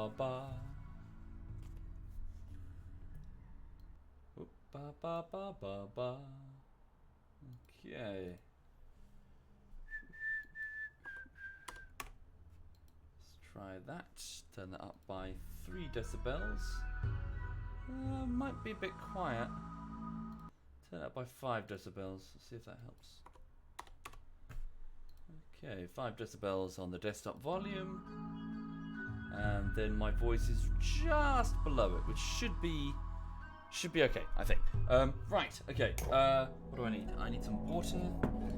ba ba. Ba ba ba ba ba. Okay. Let's try that. Turn that up by 3 decibels. Might be a bit quiet. Turn it up by 5 decibels. Let's see if that helps. Okay, 5 decibels on the desktop volume. And then my voice is just below it, which should be okay, I think. Right, okay. What do I need? I need some water.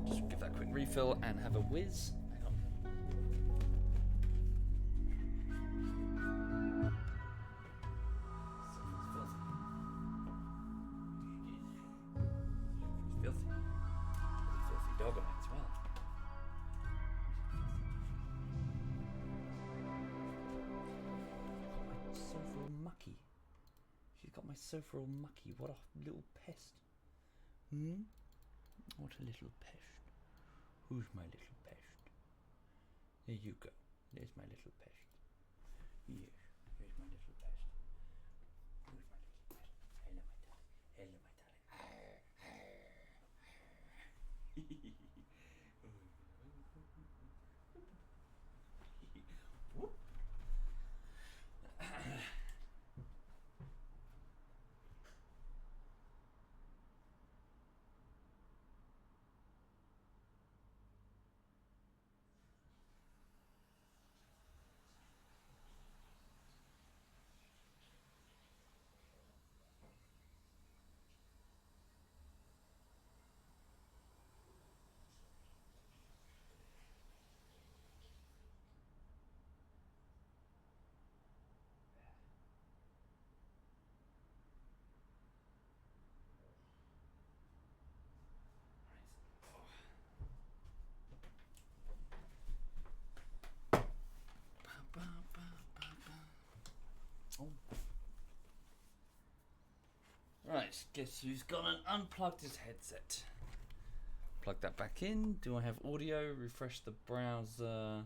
Just give that a quick refill and have a whiz. Hang on. Filthy. Filthy dog on it as well. Sofa all mucky. She's got my sofa all mucky. What a little pest. What a little pest. Who's my little pest? There you go. There's my little pest. Yes, here's my little pest. Who's my little pest? Hello, my darling. Hello, my darling. Right, guess who's gone and unplugged his headset? Plug that back in. Do I have audio? Refresh the browser.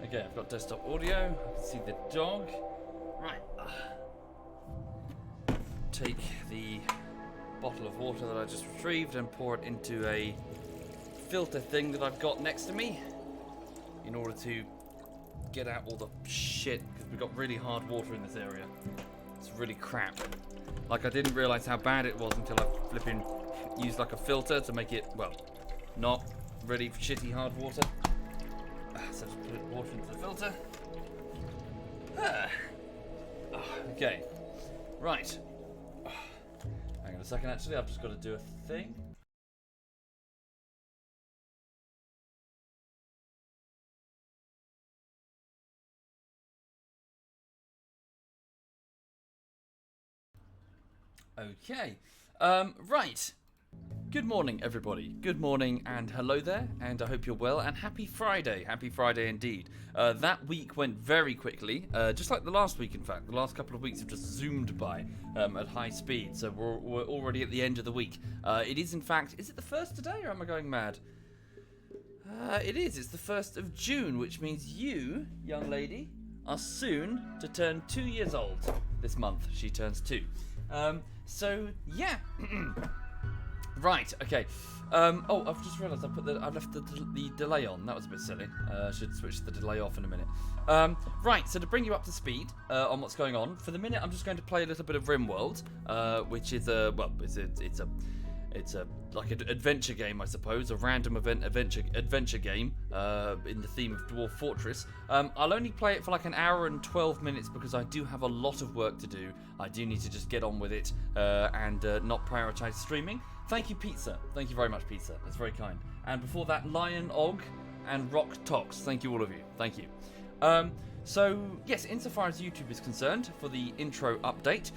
Okay, I've got desktop audio. I can see the dog. Right. Take the bottle of water that I just retrieved and pour it into a filter thing that I've got next to me in order to get out all the shit, because we've got really hard water in this area. It's really crap. Like, I didn't realise how bad it was until I flipping used like a filter to make it, well, not really shitty hard water. So just put water into the filter. Okay. Right. Hang on a second, actually, I've just got to do a thing. Okay, right. Good morning, everybody. Good morning and hello there, and I hope you're well, and happy Friday. Happy Friday indeed. That week went very quickly, just like the last week, in fact. The last couple of weeks have just zoomed by at high speed, so we're already at the end of the week. It is, in fact, is it the 1st today, or am I going mad? It is. It's the 1st of June, which means you, young lady, are soon to turn 2 years old. This month, she turns 2. So yeah, right, okay. Oh, I've just realised I left the delay on. That was a bit silly. I should switch the delay off in a minute. Right, so to bring you up to speed on what's going on, for the minute I'm just going to play a little bit of RimWorld, which is it's a like an adventure game, I suppose, a random adventure game in the theme of Dwarf Fortress. I'll only play it for like an hour and 12 minutes because I do have a lot of work to do. I do need to just get on with it and not prioritise streaming. Thank you, Pizza. Thank you very much, Pizza. That's very kind. And before that, Lion Og and Rock Tox. Thank you, all of you. Thank you. So, yes, insofar as YouTube is concerned, for the intro update,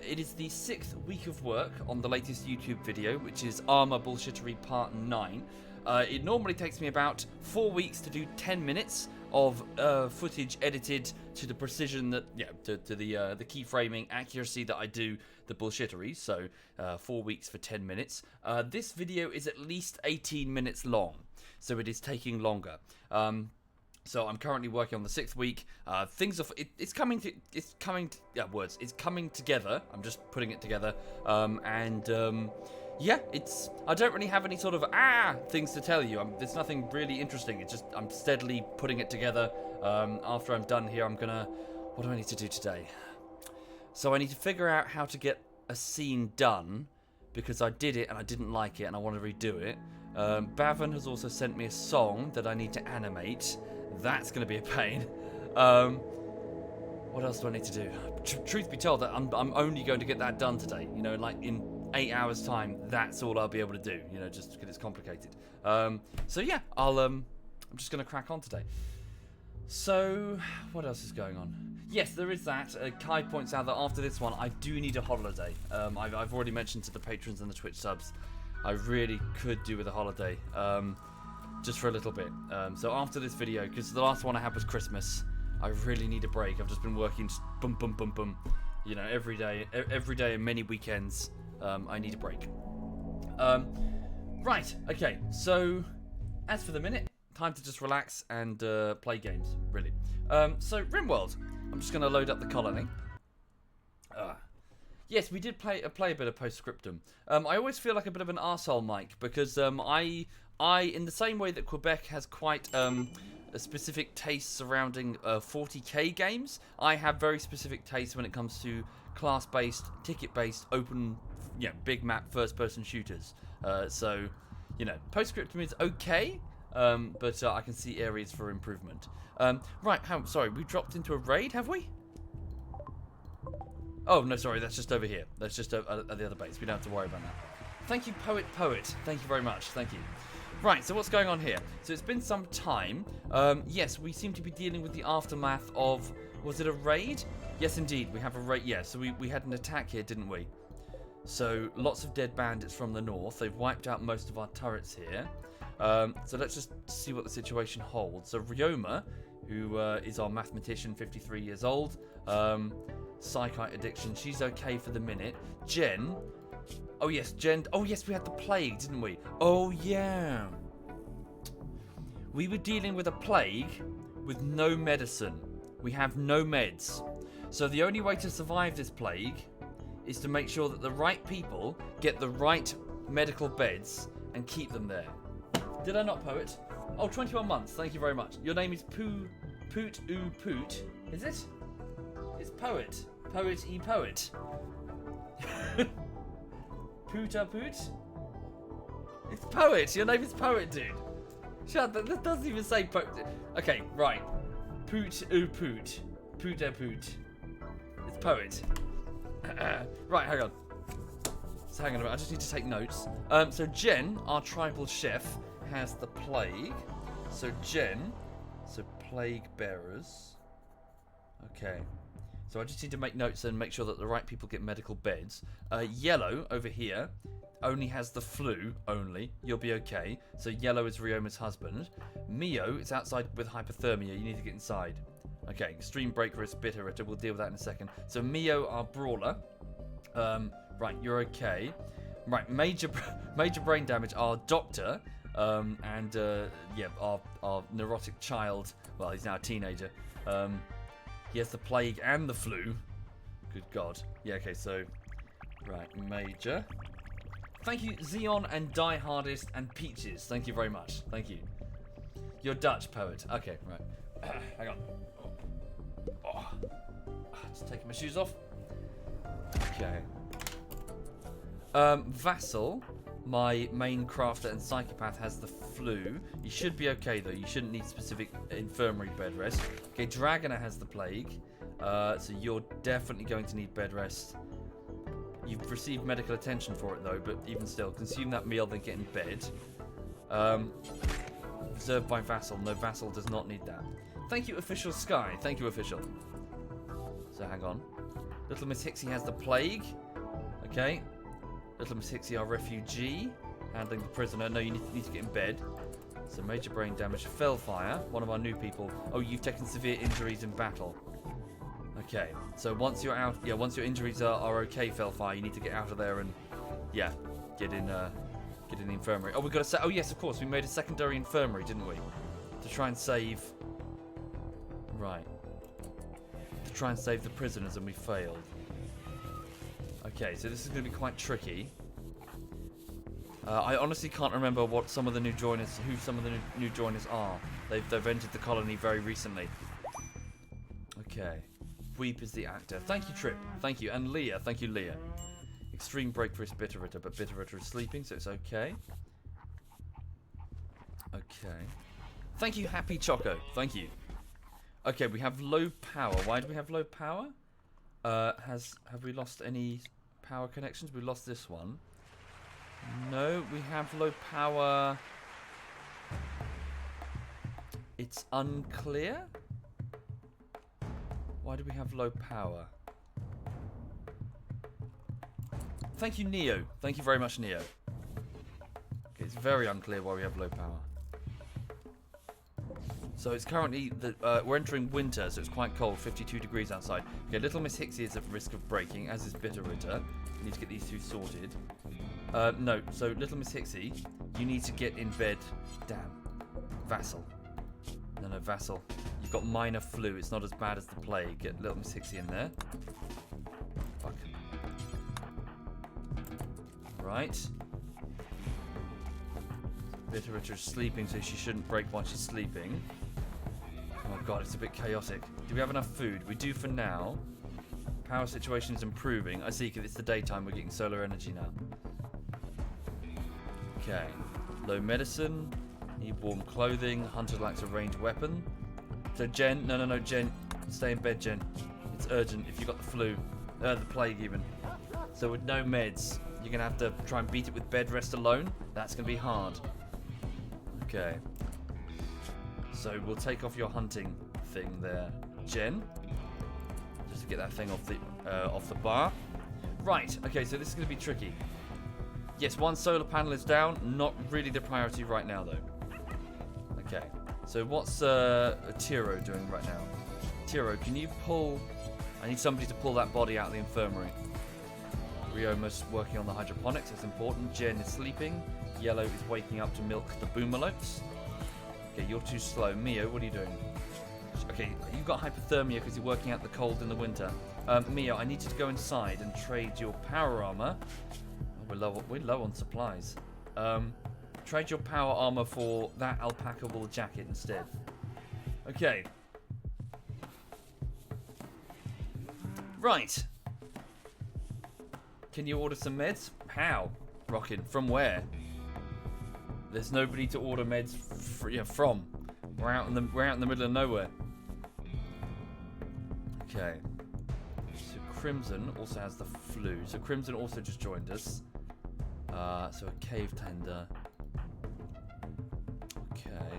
it is the 6th week of work on the latest YouTube video, which is Armour Bullshittery Part 9. It normally takes me about 4 weeks to do 10 minutes of footage edited to the precision that, to the keyframing accuracy that I do the bullshittery, so 4 weeks for 10 minutes. This video is at least 18 minutes long, so it is taking longer. So I'm currently working on the 6th week. Things are it's coming together. I'm just putting it together. Yeah, I don't really have any sort of things to tell you. There's nothing really interesting. It's just I'm steadily putting it together. After I'm done here, what do I need to do today? So I need to figure out how to get a scene done, because I did it and I didn't like it and I want to redo it. Bavin has also sent me a song that I need to animate. That's going to be a pain. What else do I need to do? Truth be told, that I'm only going to get that done today. You know, like in 8 hours' time, that's all I'll be able to do. You know, just because it's complicated. So yeah, I'm just going to crack on today. So, what else is going on? Yes, there is that. Kai points out that after this one, I do need a holiday. I've already mentioned to the patrons and the Twitch subs, I really could do with a holiday. Just for a little bit. So after this video, because the last one I had was Christmas, I really need a break. I've just been working just boom, boom, boom, boom. You know, every day and many weekends. I need a break. Right, okay. So, as for the minute, time to just relax and play games, really. So, RimWorld. I'm just going to load up the colony. Yes, we did play a bit of Postscriptum. I always feel like a bit of an arsehole, Mike, because I, in the same way that Quebec has quite a specific taste surrounding 40k games, I have very specific tastes when it comes to class-based, ticket-based, open, big map first-person shooters. So, you know, Postscriptum is okay, but I can see areas for improvement. Right, sorry, we dropped into a raid, have we? Oh, no, sorry, that's just over here. That's just at the other base. We don't have to worry about that. Thank you, Poet. Thank you very much. Thank you. Right, so what's going on here? So it's been some time. Yes, we seem to be dealing with the aftermath of... Was it a raid? Yes, indeed. We have a raid. Yeah, so we had an attack here, didn't we? So lots of dead bandits from the north. They've wiped out most of our turrets here. So let's just see what the situation holds. So Ryoma, who is our mathematician, 53 years old. Psychite addiction. She's okay for the minute. Jen... Oh yes, Jen. Oh yes, we had the plague, didn't we? Oh yeah. We were dealing with a plague with no medicine. We have no meds. So the only way to survive this plague is to make sure that the right people get the right medical beds and keep them there. Did I not, Poet? Oh, 21 months. Thank you very much. Your name is Poot Oo Poot. Is it? It's Poet. Poet E Poet. Poota Poot? It's Poet. Your name is Poet, dude. Shut up. That doesn't even say Poet. Okay, right. Poot Oo Poot. Poota Poot. It's Poet. Right, hang on. So hang on a minute. I just need to take notes. So Jen, our tribal chef, has the plague. So Jen, plague bearers. Okay. So I just need to make notes and make sure that the right people get medical beds. Yellow, over here, only has the flu, only. You'll be okay. So Yellow is Ryoma's husband. Mio is outside with hypothermia. You need to get inside. Okay, extreme break risk, bitter. We'll deal with that in a second. So Mio, our brawler. Right, you're okay. Right, major brain damage, our doctor. Yeah, our neurotic child. Well, he's now a teenager. He has the plague and the flu. Good God. Yeah, okay, so... Right, Major. Thank you, Xeon and Die Hardest and Peaches. Thank you very much. Thank you. You're Dutch, Poet. Okay, right. Hang on. Oh. Just taking my shoes off. Okay. Vassal, my main crafter and psychopath, has the flu. You should be okay, though. You shouldn't need specific infirmary bed rest. Okay, Dragoner has the plague. So you're definitely going to need bed rest. You've received medical attention for it, though, but even still, consume that meal, then get in bed. Observed by Vassal. No, Vassal does not need that. Thank you, Official Sky. Thank you, Official. So, hang on. Little Miss Hixie has the plague. Okay. Little Miss Hixie, our refugee. Handling the prisoner. No, you need to get in bed. So, major brain damage. Fellfire, one of our new people. Oh, you've taken severe injuries in battle. Okay. So, once you're out... Yeah, once your injuries are okay, Fellfire, you need to get out of there and... Yeah, get in the infirmary. Oh, we got to say... Oh, yes, of course. We made a secondary infirmary, didn't we? To try and save Right. To try and save the prisoners, and we failed. Okay, so this is going to be quite tricky. I honestly can't remember what some of the new joiners, who some of the new joiners are. They've entered the colony very recently. Okay. Weep is the actor. Thank you, Trip. Thank you. And Leah. Thank you, Leah. Extreme break for his Bitterritter, but Bitterritter is sleeping, so it's okay. Okay. Thank you, Happy Choco. Thank you. Okay, we have low power. Why do we have low power? Have we lost any power connections? We lost this one. No, we have low power. It's unclear. Why do we have low power? Thank you, Neo. Thank you very much, Neo. Okay, it's very unclear why we have low power. So it's currently, we're entering winter, so it's quite cold, 52 degrees outside. Okay, Little Miss Hixie is at risk of breaking, as is Bitterritter. We need to get these two sorted. No, so Little Miss Hixie, you need to get in bed. Damn. Vassal. No, Vassal. You've got minor flu, it's not as bad as the plague. Get Little Miss Hixie in there. Fuck. Right. Bitterritter's sleeping, so she shouldn't break while she's sleeping. Oh god, it's a bit chaotic. Do we have enough food? We do for now. Power situation is improving. I see, because it's the daytime, we're getting solar energy now. Okay. Low medicine. Need warm clothing. Hunter lacks a ranged weapon. So Jen, no, Jen. Stay in bed, Jen. It's urgent if you've got the flu. The plague even. So with no meds, you're going to have to try and beat it with bed rest alone. That's going to be hard. Okay. So we'll take off your hunting thing there, Jen. Just to get that thing off the bar. Right, okay, so this is going to be tricky. Yes, one solar panel is down. Not really the priority right now, though. Okay, so what's Tiro doing right now? Tiro, can you pull... I need somebody to pull that body out of the infirmary. Rio must working on the hydroponics. That's important. Jen is sleeping. Yellow is waking up to milk the boomalopes. Okay, you're too slow. Mio, what are you doing? Okay, you've got hypothermia because you're working out the cold in the winter. Mio, I need you to go inside and trade your power armor. Oh, we're low on supplies. Trade your power armor for that alpaca wool jacket instead. Okay. Right. Can you order some meds? How? Rockin', from where? There's nobody to order meds from. We're out in the middle of nowhere. Okay. So Crimson also has the flu. So Crimson also just joined us. So a cave tender. Okay.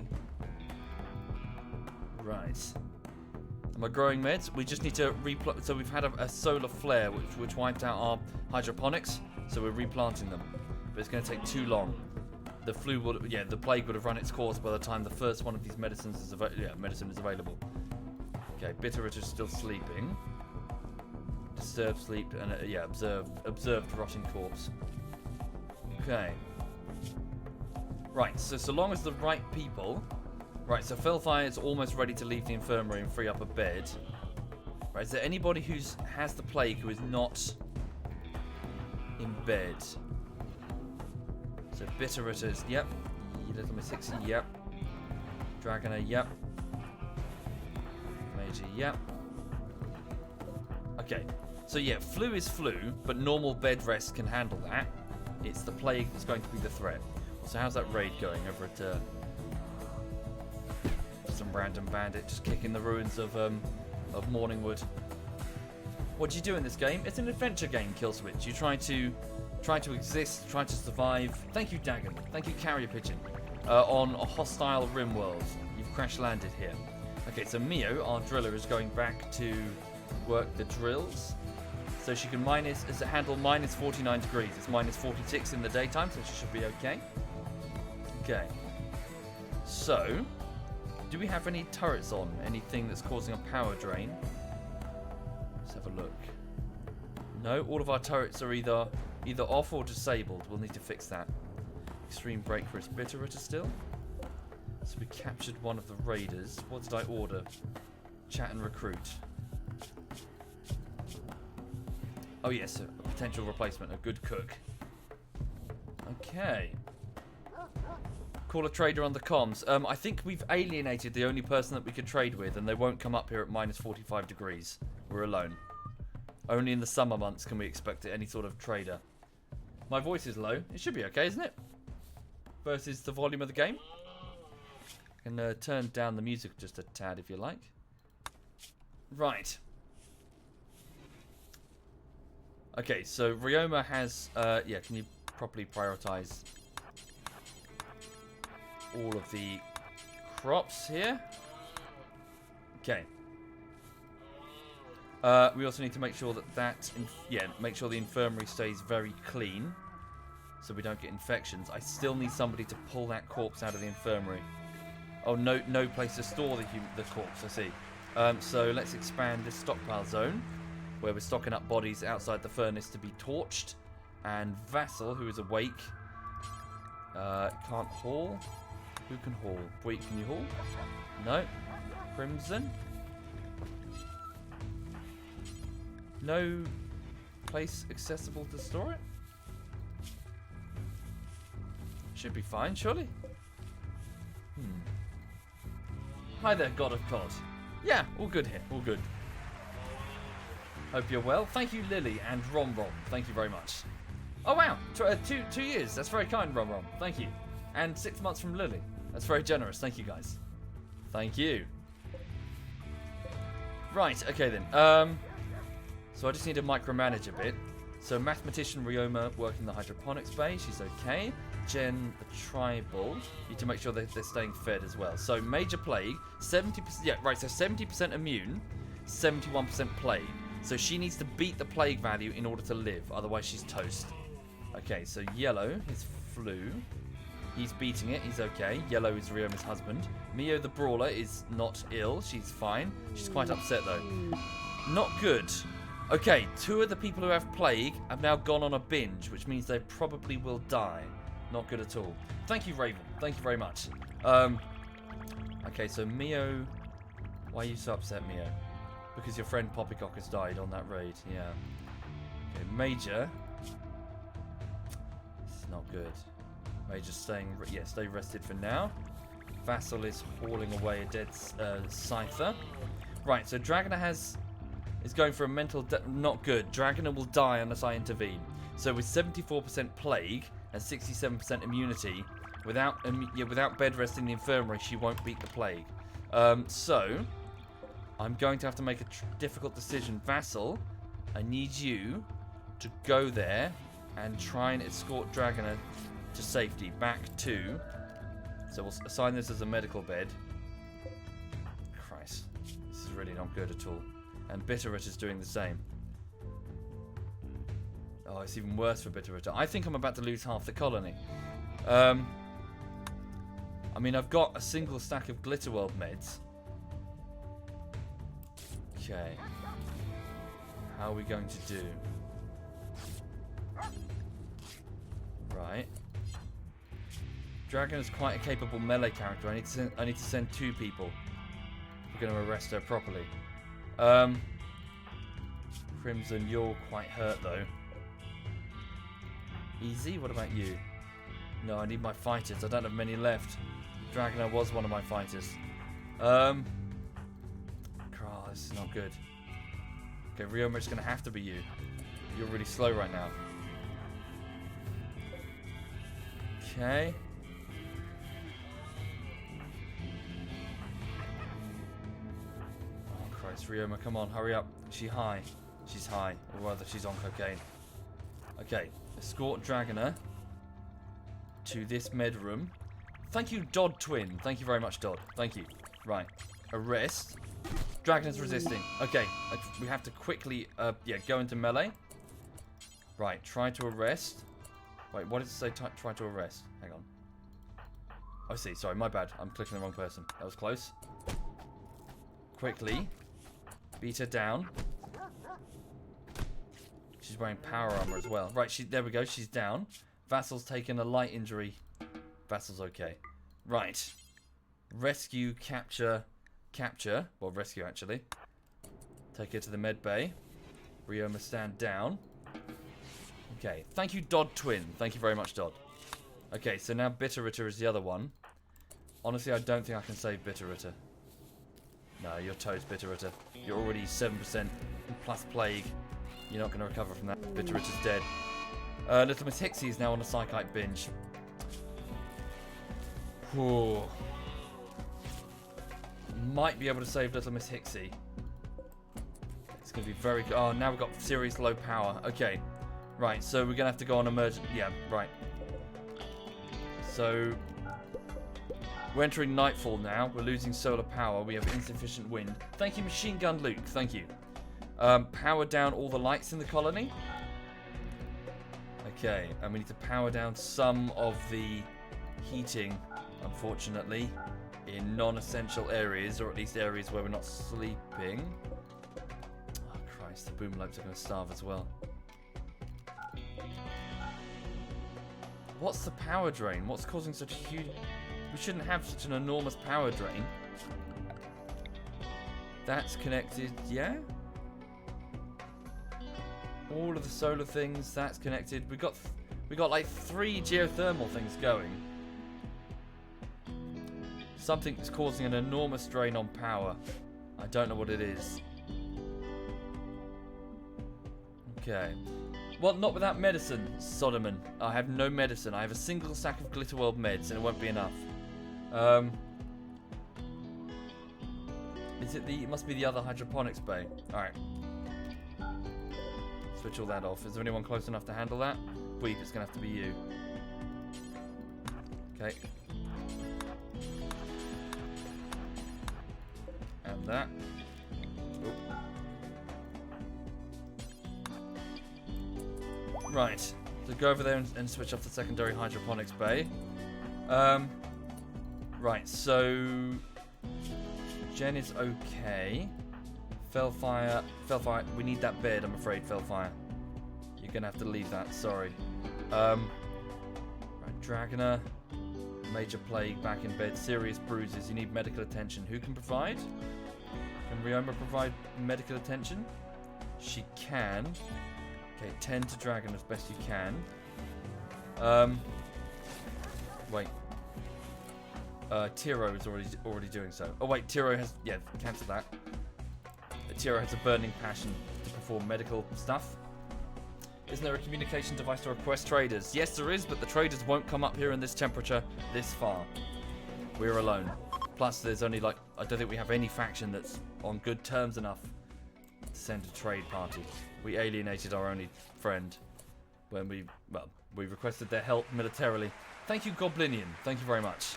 Right. Am I growing meds? We just need to replant. So we've had a solar flare which wiped out our hydroponics. So we're replanting them. But it's going to take too long. The flu would, the plague would have run its course by the time the first one of these medicines is medicine is available. Okay, Bitterritter's still sleeping. Disturbed sleep and observed rotting corpse. Okay. Right, so long as the right people. Right, so Philfire is almost ready to leave the infirmary and free up a bed. Right, is there anybody who has the plague who is not in bed? So Bitterritters, yep. Little Miss Hixie, yep. Dragoner, yep. Major, yep. Okay, so yeah, flu is flu, but normal bed rest can handle that. It's the plague that's going to be the threat. So how's that raid going over at some random bandit just kicking the ruins of Morningwood? What do you do in this game? It's an adventure game, Killswitch. You try to exist, try to survive. Thank you, Dagon. Thank you, Carrier Pigeon. On a hostile RimWorld. You've crash landed here. Okay, so Mio, our driller, is going back to work the drills. So she can handle minus 49 degrees. It's minus 46 in the daytime, so she should be okay. Okay. So, do we have any turrets on? Anything that's causing a power drain? Let's have a look. No, all of our turrets are either off or disabled. We'll need to fix that. Extreme break for his Bitterritter still. So we captured one of the raiders. What did I order? Chat and recruit. Oh yes, a potential replacement, a good cook. Okay. Call a trader on the comms. I think we've alienated the only person that we could trade with, and they won't come up here at minus 45 degrees. We're alone. Only in the summer months can we expect any sort of trader. My voice is low. It should be okay, isn't it? Versus the volume of the game. I can turn down the music just a tad if you like. Right. Okay, so Ryoma has... yeah, can you properly prioritize all of the crops here? Okay. We also need to make sure that make sure the infirmary stays very clean, so we don't get infections. I still need somebody to pull that corpse out of the infirmary. Oh, no place to store the corpse. I see. So let's expand this stockpile zone, where we're stocking up bodies outside the furnace to be torched. And Vassal, who is awake, can't haul. Who can haul? Wait, can you haul? No. Crimson. No place accessible to store it? Should be fine, surely. Hi there, God of God. Yeah, all good here, all good. Hope you're well. Thank you, Lily and RimWorld. Thank you very much. Oh wow, 2 years. That's very kind, RimWorld. Thank you. And 6 months from Lily. That's very generous. Thank you, guys. Thank you. Right, okay then. So I just need to micromanage a bit. So mathematician Ryoma working the hydroponics bay. She's okay. Jen, the tribal. Need to make sure that they're staying fed as well. So major plague, 70%. Yeah, right. So 70% immune, 71% plague. So she needs to beat the plague value in order to live. Otherwise, she's toast. Okay, so yellow is flu. He's beating it. He's okay. Yellow is Ryoma's husband. Mio the brawler is not ill. She's fine. She's quite upset though. Not good. Okay, 2 of the people who have plague have now gone on a binge, which means they probably will die. Not good at all. Thank you, Raven. Thank you very much. Okay, so Mio... Why are you so upset, Mio? Because your friend Poppycock has died on that raid. Yeah. Okay, Major... This is not good. Major's staying... Yeah, stay rested for now. Vassal is hauling away a dead Scyther. Right, so Dragoner is going for a mental... Not good. Dragoner will die unless I intervene. So with 74% plague and 67% immunity, without bed rest in the infirmary, she won't beat the plague. So I'm going to have to make a difficult decision. Vassal, I need you to go there and try and escort Dragoner to safety. Back to... So we'll assign this as a medical bed. Christ. This is really not good at all. And Bitterroot is doing the same. Oh, it's even worse for Bitterroot. I think I'm about to lose half the colony. I mean, I've got a single stack of Glitterworld meds. Okay. How are we going to do? Right. Dragon is quite a capable melee character. I need to send 2 people. We're going to arrest her properly. Crimson, you're quite hurt though. Easy, what about you? No, I need my fighters. I don't have many left. Dragoner was one of my fighters. Oh, this is not good. Okay, Ryoma, it's going to have to be you. You're really slow right now. Okay. Oh, Christ. Ryoma, come on, hurry up. Is she high? She's high. Or rather, she's on cocaine. Okay. Escort Dragoner to this med room. Thank you, Dodd Twin. Thank you very much, Dodd. Thank you. Right. Arrest. Dragoner's resisting. Okay. We have to quickly, go into melee. Right. Try to arrest. Wait, what did it say? Try to arrest. Hang on. I see. Sorry, my bad. I'm clicking the wrong person. That was close. Quickly. Beat her down. She's wearing power armor as well. Right, there we go. She's down. Vassal's taken a light injury. Vassal's okay. Right. Rescue, capture, capture, well, rescue actually. Take her to the med bay. Ryoma, stand down. Okay, thank you, Dodd Twin. Thank you very much, Dodd. Okay, so now Bitterritter is the other one. Honestly, I don't think I can save Bitterritter. No, you're toast, Bitterritter. You're already 7% plus plague. You're not going to recover from that. Bitterritter's dead. Little Miss Hixie is now on a Psychite binge. Whew. Might be able to save Little Miss Hixie. It's going to be very good. Oh, now we've got serious low power. Okay. Right, so we're going to have to go on emergent. Yeah, right. So we're entering nightfall now. We're losing solar power. We have insufficient wind. Thank you, Machine Gun Luke. Thank you. Power down all the lights in the colony. Okay, and we need to power down some of the heating, unfortunately, in non-essential areas, or at least areas where we're not sleeping. Oh, Christ, the boomlopes are going to starve as well. What's the power drain? What's causing such a huge... We shouldn't have such an enormous power drain. That's connected, yeah? All of the solar things, that's connected. We got like 3 geothermal things going. Something's causing an enormous drain on power. I don't know what it is. Okay. Well, not without medicine, Sodoman. I have no medicine. I have a single sack of Glitterworld meds, and it won't be enough. Is it the... It must be the other hydroponics bay. Alright. Switch all that off. Is there anyone close enough to handle that? Weep, it's going to have to be you. Okay. And that. Oh. Right. So go over there and switch off the secondary hydroponics bay. Right, so... Jen is okay. Fellfire, we need that bed, I'm afraid, Fellfire. You're going to have to leave that, sorry. Right, Dragoner, major plague, back in bed, serious bruises, you need medical attention. Who can provide? Can Ryoma provide medical attention? She can. Okay, tend to Dragon as best you can. Wait. Tiro is already doing so. Oh wait, Tiro has... Yeah, cancel that. Tiro has a burning passion to perform medical stuff. Isn't there a communication device to request traders? Yes, there is, but the traders won't come up here in this temperature this far. We're alone. Plus, there's only like... I don't think we have any faction that's on good terms enough to send a trade party. We alienated our only friend when we... Well, we requested their help militarily. Thank you, Goblinian. Thank you very much.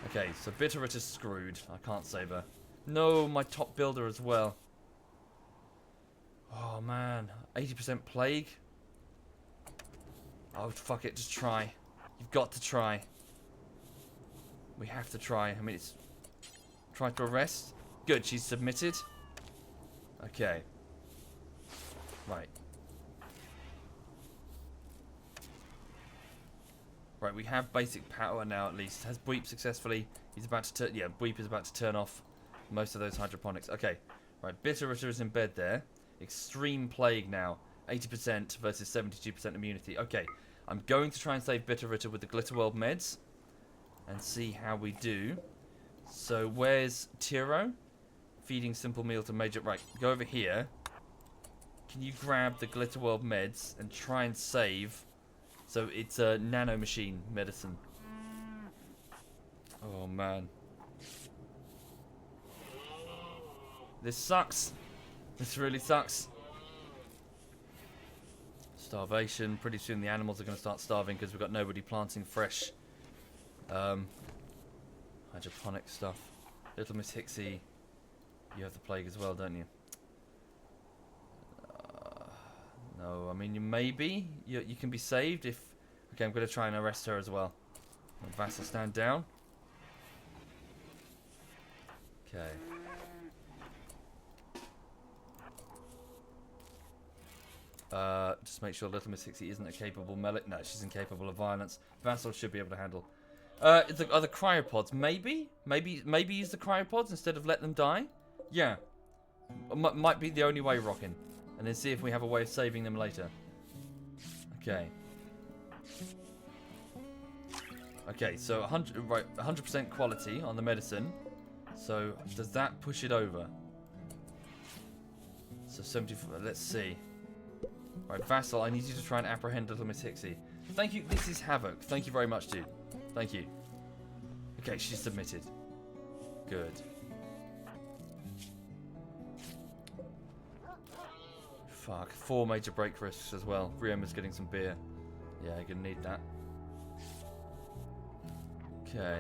Okay, so Bitterrit is screwed. I can't save her. No, my top builder as well. Oh, man. 80% plague? Oh, fuck it. Just try. You've got to try. We have to try. I mean, it's... Try to arrest. Good, she's submitted. Okay. Right. Right, we have basic power now at least. Has Bweep successfully... He's about to turn... Yeah, Bweep is about to turn off most of those hydroponics. Okay. Right, Bitterritter is in bed there. Extreme plague now. 80% versus 72% immunity. Okay. I'm going to try and save Bitterritter with the Glitterworld meds. And see how we do. So, where's Tiro? Feeding simple meal to Major... Right, go over here. Can you grab the Glitterworld meds and try and save... So, it's a nano machine medicine. Oh, man. This sucks. This really sucks. Starvation. Pretty soon the animals are going to start starving because we've got nobody planting fresh hydroponic stuff. Little Miss Hixie, you have the plague as well, don't you? No, I mean, maybe you can be saved if... Okay, I'm going to try and arrest her as well. Vassal, stand down. Okay. Just make sure Little Miss Hixie isn't a capable melee. No, she's incapable of violence. Vassal should be able to handle. Are the cryopods? Maybe use the cryopods instead of let them die. Yeah, might be the only way, Rockin'. And then see if we have a way of saving them later. Okay. Okay, so 100% quality on the medicine. So does that push it over? So 74. Let's see. Right, Vassal, I need you to try and apprehend little Miss Hixie. Thank you. This is Havoc. Thank you very much, dude. Thank you. Okay, she's submitted. Good. Fuck. 4 major break risks as well. Rioma's getting some beer. Yeah, you're gonna need that. Okay.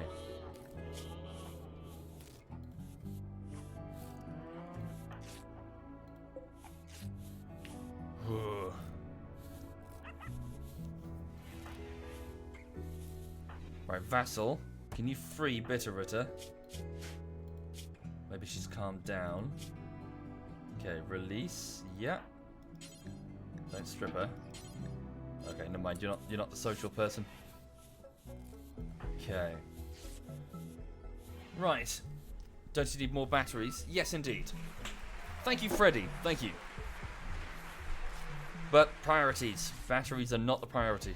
Right, Vassal, can you free Bitterritter? Maybe she's calmed down. Okay, release. Yeah. Don't strip her. Okay, never mind. You're not the social person. Okay. Right. Don't you need more batteries? Yes, indeed. Thank you, Freddy. Thank you. But priorities. Batteries are not the priority.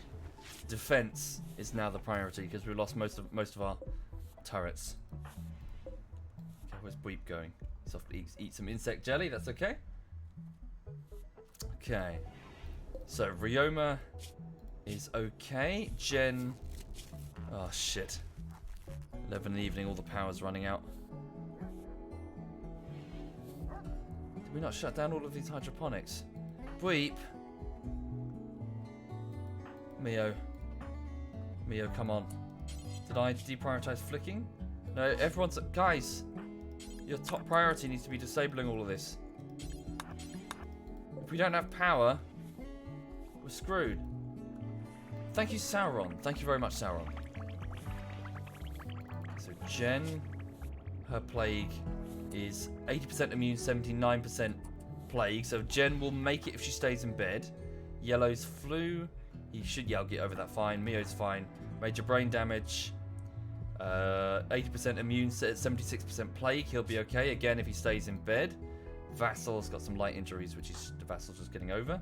Defense is now the priority because we lost most of our turrets. Okay, where's Weep going? He's off to eat some insect jelly. That's okay. Okay. So Rioma is okay. Jen. Oh shit. 11 in the evening. All the power's running out. Did we not shut down all of these hydroponics? Weep. Mio, come on. Did I deprioritize flicking? No, everyone's... Guys! Your top priority needs to be disabling all of this. If we don't have power, we're screwed. Thank you, Sauron. Thank you very much, Sauron. So, Jen, her plague is 80% immune, 79% plague. So, Jen will make it if she stays in bed. Yellow's flu. He should, yeah, I'll get over that fine. Mio's fine. Major brain damage. 80% immune, 76% plague. He'll be okay, again, if he stays in bed. Vassal's got some light injuries, which is Vassal's just getting over.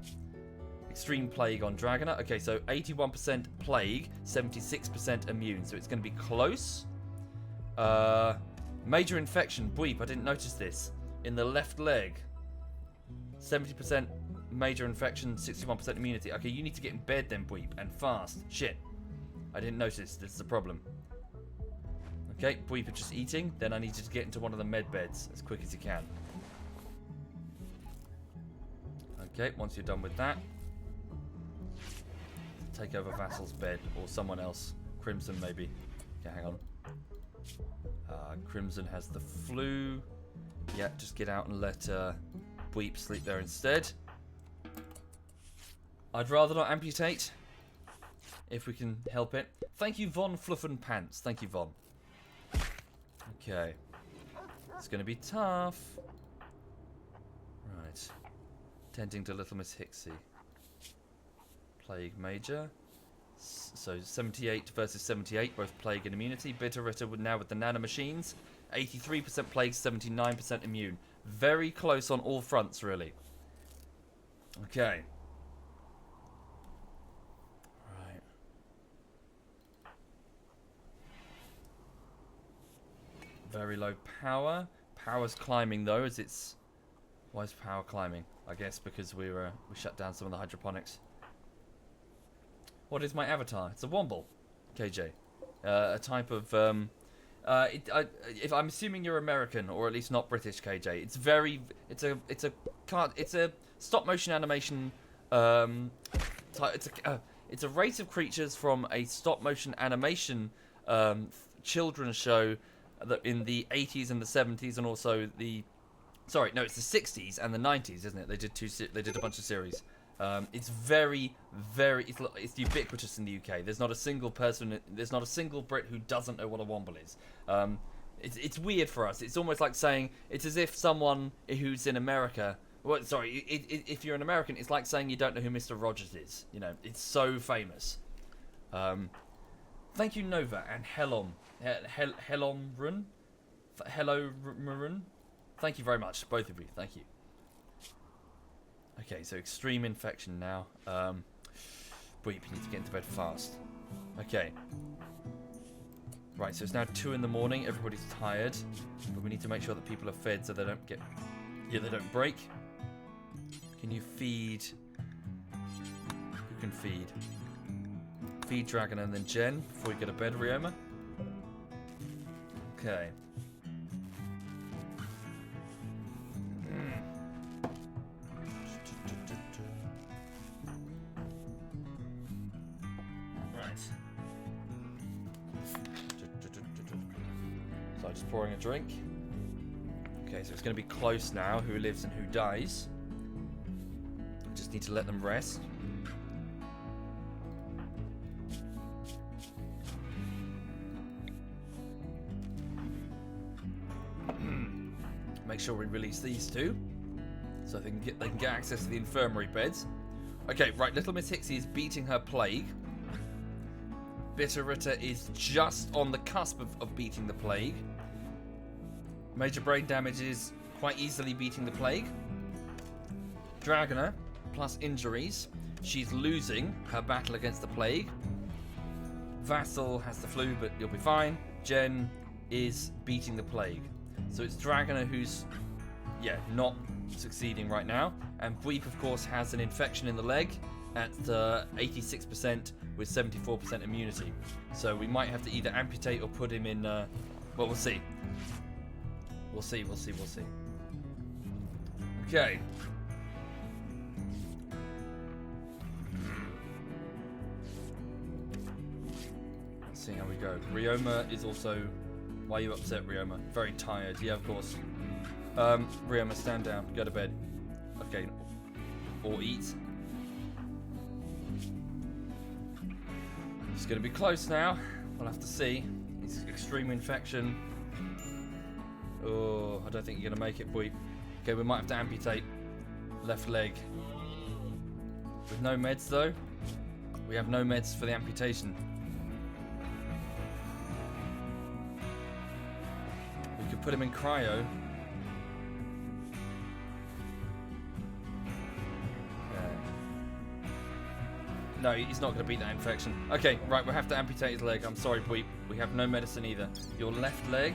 Extreme plague on Dragoner. Okay, so 81% plague, 76% immune. So it's going to be close. Major infection. Bweep, I didn't notice this. In the left leg. 70% major infection, 61% immunity. Okay, you need to get in bed then, Bweep, and fast. Shit. I didn't notice. This is a problem. Okay, Bweep is just eating. Then I need you to get into one of the med beds as quick as you can. Okay, once you're done with that, take over Vassal's bed or someone else. Crimson, maybe. Okay, hang on. Crimson has the flu. Yeah, just get out and let Bweep sleep there instead. I'd rather not amputate, if we can help it. Thank you, Von Fluffen Pants. Thank you, Von. Okay. It's going to be tough. Right. Tending to little Miss Hixie. Plague Major. So 78 versus 78, both plague and immunity. Bitterritter now with the nanomachines. 83% plague, 79% immune. Very close on all fronts, really. Okay. Right. Very low power. Power's climbing though, as it's... Why is power climbing? I guess because we shut down some of the hydroponics. What is my avatar? It's a Womble, KJ. A type of... if I'm assuming you're American or at least not British, KJ, it's a stop motion animation. It's a race of creatures from a stop motion animation children's show that in the 80s and the 70s and also the sorry, no, it's the 60s and the 90s, isn't it? They did a bunch of series. It's very, very... It's ubiquitous in the UK. There's not a single person... There's not a single Brit who doesn't know what a Womble is. It's weird for us. It's almost like saying... It's as if someone who's in America... Well, sorry, if you're an American, it's like saying you don't know who Mr. Rogers is. You know, it's so famous. Thank you, Nova and Helom. Helomrun? Hello, Marun. Thank you very much, both of you. Thank you. Okay, so extreme infection now. Weep, you need to get into bed fast. Okay. Right, so it's now 2 in the morning. Everybody's tired, but we need to make sure that people are fed so they don't get... Yeah, they don't break. Can you feed... Who can feed? Feed Dragon and then Jen before we go to bed, Ryoma. Okay. Right. So I'm just pouring a drink. Okay, so it's going to be close now, who lives and who dies. Just need to let them rest. Make sure we release these two, so they can get access to the infirmary beds. Okay, right. Little Miss Hixie is beating her plague. Bitterritter is just on the cusp of beating the plague. Major brain damage is quite easily beating the plague. Dragoner plus injuries. She's losing her battle against the plague. Vassal has the flu, but you'll be fine. Jen is beating the plague. So it's Dragoner who's, yeah, not succeeding right now. And Bweep, of course, has an infection in the leg at 86% with 74% immunity. So we might have to either amputate or put him in, well, we'll see. We'll see. Okay. Let's see how we go. Ryoma is also... Why are you upset, Ryoma? Very tired. Yeah, of course. Ryoma, stand down. Go to bed. Okay. Or eat. It's going to be close now. We'll have to see. It's extreme infection. Oh, I don't think you're going to make it, Bweep. Okay, we might have to amputate. Left leg. With no meds, though. We have no meds for the amputation. We could put him in cryo. No, he's not going to beat that infection. Okay, right, we'll have to amputate his leg. I'm sorry, Bweep. We have no medicine either. Your left leg?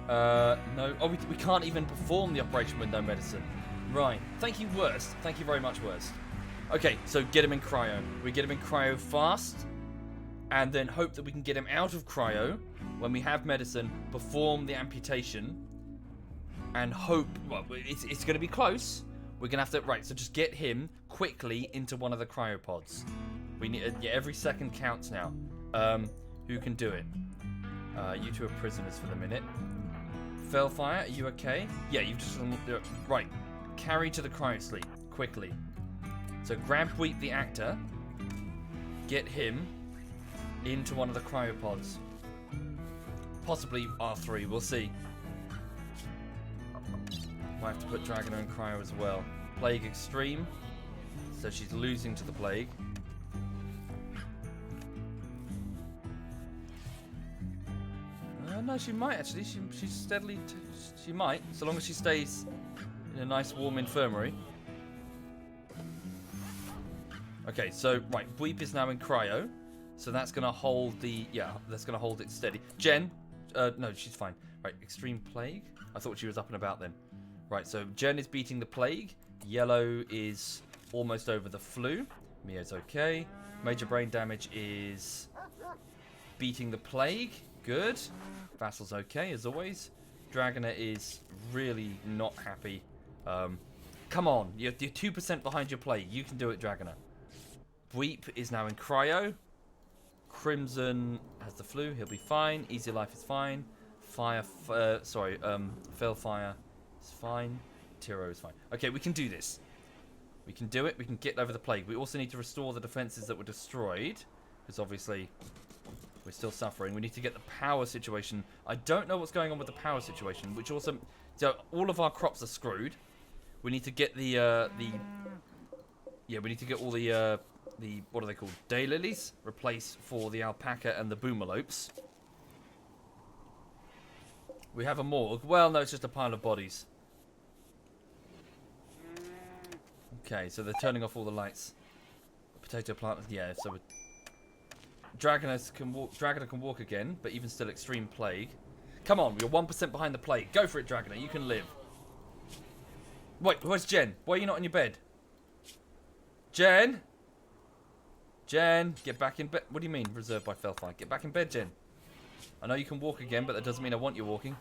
No. Oh, we can't even perform the operation with no medicine. Right. Thank you, Worst. Thank you very much, Worst. Okay, so get him in cryo. We get him in cryo fast, and then hope that we can get him out of cryo when we have medicine, perform the amputation, and hope... Well, it's going to be close. We're going to have to... Right, so just get him quickly into one of the cryopods. We need... Yeah, every second counts now. Who can do it? You two are prisoners for the minute. Fellfire, are you okay? Yeah, you've just... Right. Carry to the cryosleep. Quickly. So grab Bweep the actor. Get him into one of the cryopods. Possibly R3, we'll see. Might have to put Dragoner in cryo as well. Plague extreme. So she's losing to the plague. No, she might actually. She's steadily... she might, so long as she stays in a nice warm infirmary. Okay, so, right, Bweep is now in cryo. So that's going to hold the... Yeah, that's going to hold it steady. Jen... no, she's fine. Right, extreme plague? I thought she was up and about then. Right, so Jen is beating the plague. Yellow is almost over the flu. Mia's okay. Major brain damage is beating the plague. Good. Vassal's okay, as always. Dragoner is really not happy. Come on, you're 2% behind your plague. You can do it, Dragoner. Bweep is now in cryo. Crimson has the flu. He'll be fine. Easy Life is fine. Fellfire is fine. Tiro is fine. Okay, we can do this. We can do it. We can get over the plague. We also need to restore the defenses that were destroyed, because obviously we're still suffering. We need to get the power situation. I don't know what's going on with the power situation, which also... So all of our crops are screwed. We need to get the... Yeah, we need to get all the the, what are they called? Daylilies. Replace for the alpaca and the boomalopes. We have a morgue. Well, no, it's just a pile of bodies. Okay, so they're turning off all the lights. Potato plant, yeah, so Dragoner can walk again, but even still extreme plague. Come on, you're 1% behind the plague. Go for it, Dragoner, you can live. Wait, where's Jen? Why are you not in your bed? Jen? Jen, get back in bed. What do you mean, reserved by Felfire? Get back in bed, Jen. I know you can walk again, but that doesn't mean I want you walking.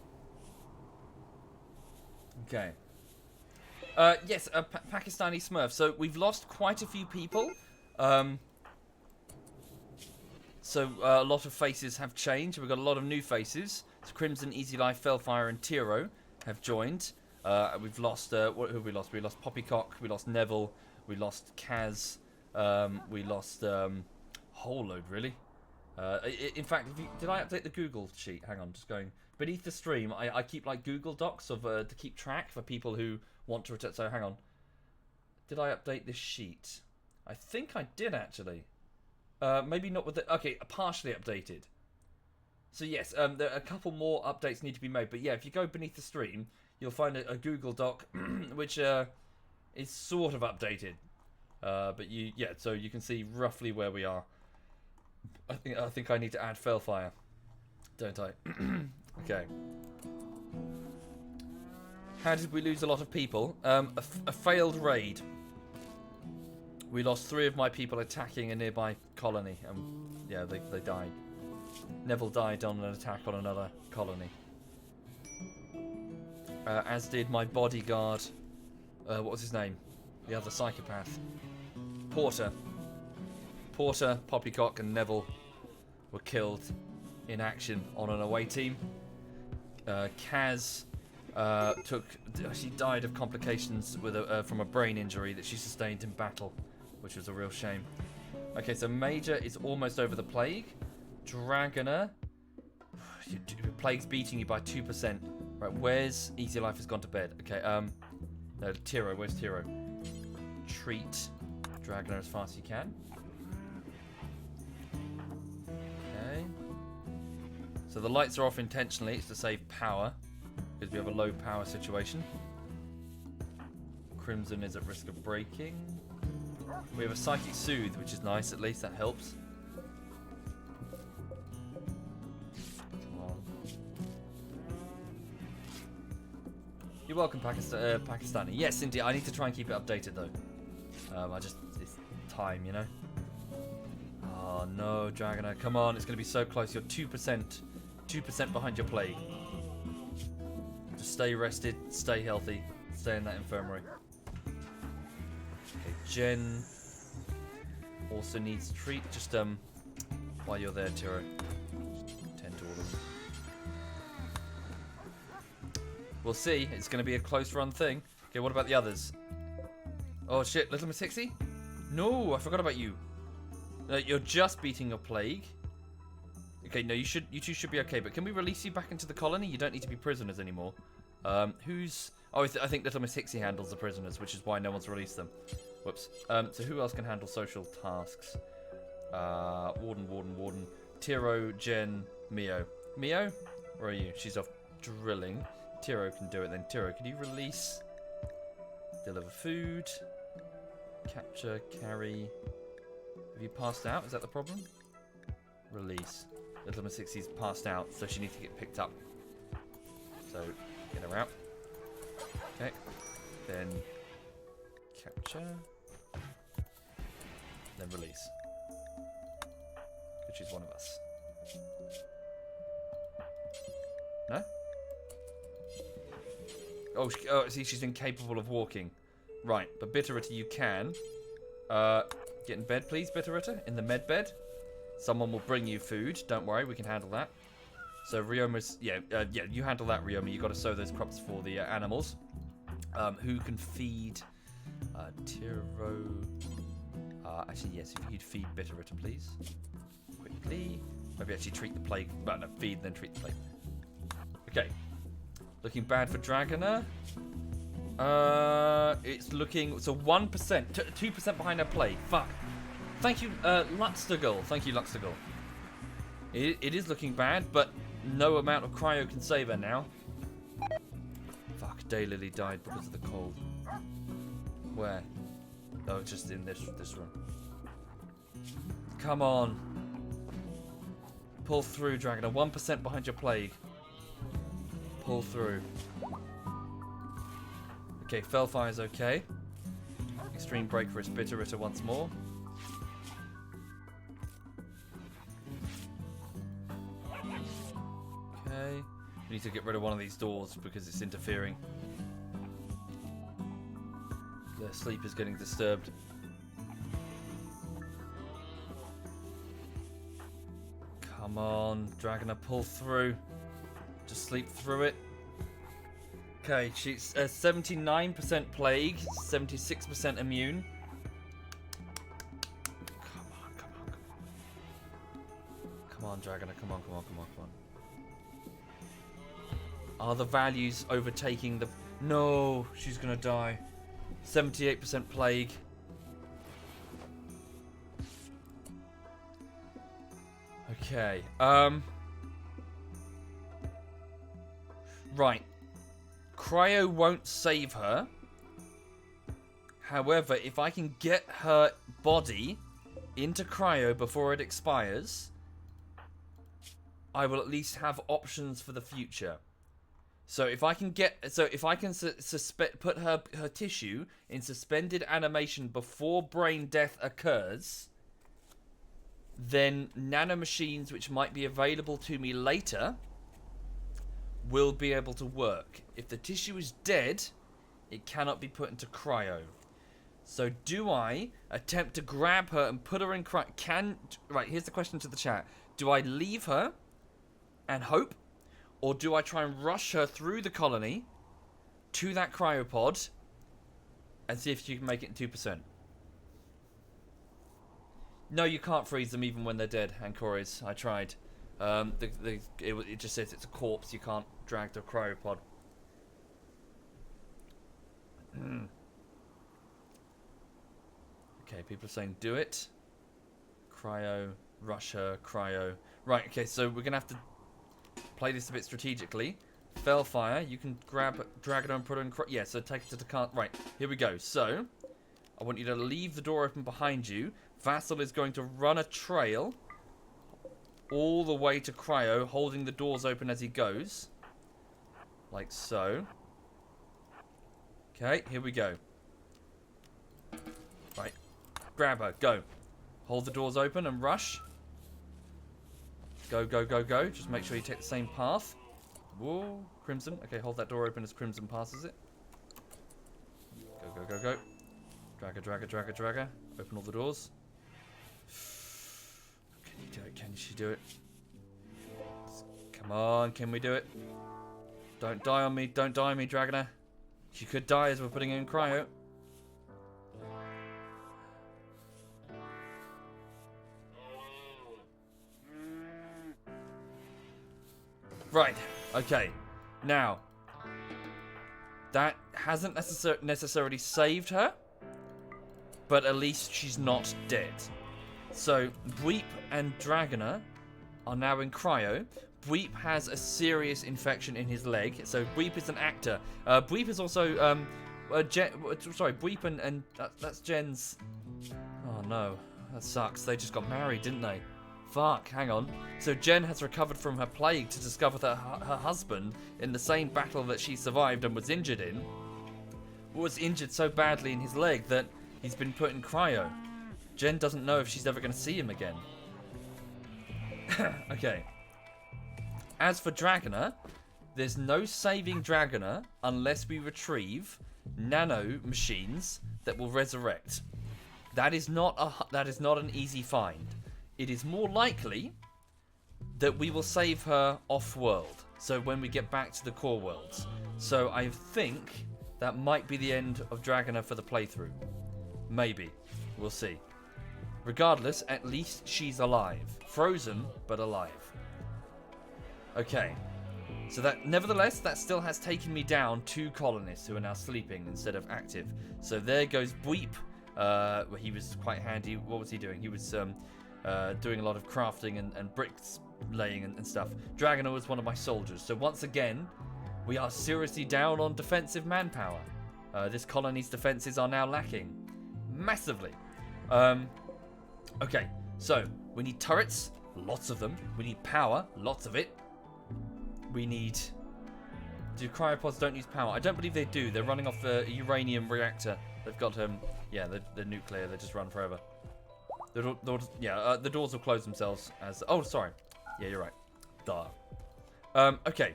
Okay. Yes, Pakistani Smurf. So we've lost quite a few people. So a lot of faces have changed. We've got a lot of new faces. So Crimson, Easy Life, Felfire, and Tiro have joined. We've lost. Who have we lost? We lost Poppycock. We lost Neville. We lost Kaz. We lost whole load really. In fact, did I update the Google sheet? Hang on, just going beneath the stream. I keep like Google Docs of to keep track for people who want to return. So hang on, did I update this sheet? I think I did actually. Maybe not with the okay, partially updated. So yes, there are a couple more updates need to be made. But yeah, if you go beneath the stream, you'll find a Google Doc which is sort of updated. But so you can see roughly where we are. I think I need to add Felfire, don't I? Okay. How did we lose a lot of people? A failed raid. We lost 3 of my people attacking a nearby colony, and yeah, they died. Neville died on an attack on another colony. As did my bodyguard. What was his name? The other psychopath. Porter, Poppycock, and Neville were killed in action on an away team. Kaz she died of complications with from a brain injury that she sustained in battle, which was a real shame. Okay, so Major is almost over the plague. Dragoner, plague's beating you by 2%. Right, where's Easy Life has gone to bed? Okay, no, Tiro, where's Tiro? Treat Dragoner as fast as you can. Okay. So the lights are off intentionally. It's to save power, because we have a low power situation. Crimson is at risk of breaking. We have a Psychic Soothe, which is nice, at least that helps. Come on. You're welcome, Pakistani. Yes, indeed. I need to try and keep it updated, though. It's time, you know. Oh no, Dragoner, come on, it's going to be so close. You're 2% behind your plague. Just stay rested, stay healthy, stay in that infirmary. Okay, Jen also needs treat. Just while you're there, Tiro, tend to all of them. We'll see. It's going to be a close run thing. Okay, what about the others? Oh shit, Little Miss Hixie? No, I forgot about you. You're just beating your plague. Okay, no, you two should be okay. But can we release you back into the colony? You don't need to be prisoners anymore. Who's? Oh, I think Little Miss Hixie handles the prisoners, which is why no one's released them. Whoops. So who else can handle social tasks? Warden. Tiro, Jen, Mio. Mio, where are you? She's off drilling. Tiro can do it then. Tiro, can you release? Deliver food. Capture, carry. Have you passed out? Is that the problem? Release. Little Miss Hixie's passed out, so she needs to get picked up. So, get her out. Okay. Then, capture. Then release. Because she's one of us. No? Oh, see, she's incapable of walking. Right, but Bitterritter, you can. Get in bed, please, Bitterritter. In the med bed. Someone will bring you food. Don't worry, we can handle that. So Ryoma's... Yeah, you handle that, Ryoma. You've got to sow those crops for the animals. Who can feed... Tiro... actually, yes, if you'd feed Bitterritter, please. Quickly. Maybe actually treat the plague. Well, no, feed, then treat the plague. Okay. Looking bad for Dragoner. It's looking... So 1%. 2% behind her plague. Fuck. thank you, Luxtergull. Thank you, Luxtergull. It is looking bad, but no amount of cryo can save her now. Fuck, Daylily died because of the cold. Where? Oh, just in this room. Come on. Pull through, Dragoner. 1% behind your plague. Pull through. Okay, Fellfire's okay. Extreme break for his Bitteritter once more. Okay. We need to get rid of one of these doors because it's interfering. The sleep is getting disturbed. Come on, Dragoner, pull through. Just sleep through it. Okay, she's 79% plague, 76% immune. Come on. Come on, Dragoner, come on. Are the values overtaking the... No, she's gonna die. 78% plague. Okay, right. Cryo won't save her. However, if I can get her body into cryo before it expires, I will at least have options for the future. So if I can put her tissue in suspended animation before brain death occurs, then nanomachines which might be available to me later will be able to work. If the tissue is dead, it cannot be put into cryo. So do I attempt to grab her and put her in cryo? Right, here's the question to the chat. Do I leave her and hope? Or do I try and rush her through the colony to that cryopod and see if you can make it in 2%? No, you can't freeze them even when they're dead, Ancoris. I tried. It just says it's a corpse. You can't drag the cryopod. Okay, people are saying do it. Cryo, rush her, cryo. Right, okay, so we're going to have to play this a bit strategically. Fellfire, you can drag it and put it in cryo. Yeah, so take it to the car. Right, here we go. So, I want you to leave the door open behind you. Vassal is going to run a trail all the way to cryo, holding the doors open as he goes. Like so. Okay, here we go. Right. Grab her. Go. Hold the doors open and rush. Go. Just make sure you take the same path. Whoa. Crimson. Okay, hold that door open as Crimson passes it. Go. Drag her. Open all the doors. Can you do it? Can she do it? Come on, can we do it? Don't die on me, Dragoner. She could die as we're putting her in cryo. Right, okay. Now, that hasn't necessarily saved her, but at least she's not dead. So, Bweep and Dragoner are now in cryo. Bweep has a serious infection in his leg. So, Bweep is an actor. Bweep is also, Bweep and that's Jen's... Oh no, that sucks. They just got married, didn't they? Fuck, hang on. So, Jen has recovered from her plague to discover that her husband, in the same battle that she survived and was injured in, was injured so badly in his leg that he's been put in cryo. Jen doesn't know if she's ever going to see him again. Okay. As for Dragoner, there's no saving Dragoner unless we retrieve nano machines that will resurrect. That is not an easy find. It is more likely that we will save her off-world. So when we get back to the core worlds. So I think that might be the end of Dragoner for the playthrough. Maybe. We'll see. Regardless, at least she's alive. Frozen, but alive. Okay. So that, nevertheless, that still has taken me down 2 colonists who are now sleeping instead of active. So there goes Bweep where he was quite handy. What was he doing? He was doing a lot of crafting and bricks laying and stuff. Dragoner was one of my soldiers. So once again, we are seriously down on defensive manpower. This colony's defenses are now lacking massively. Okay, so we need turrets, lots of them. We need power, lots of it. We need... Do cryopods don't use power? I don't believe they do. They're running off a uranium reactor. They've got, yeah, they're nuclear. They just run forever. The doors will close themselves as... Oh, sorry. Yeah, you're right. Duh. Okay.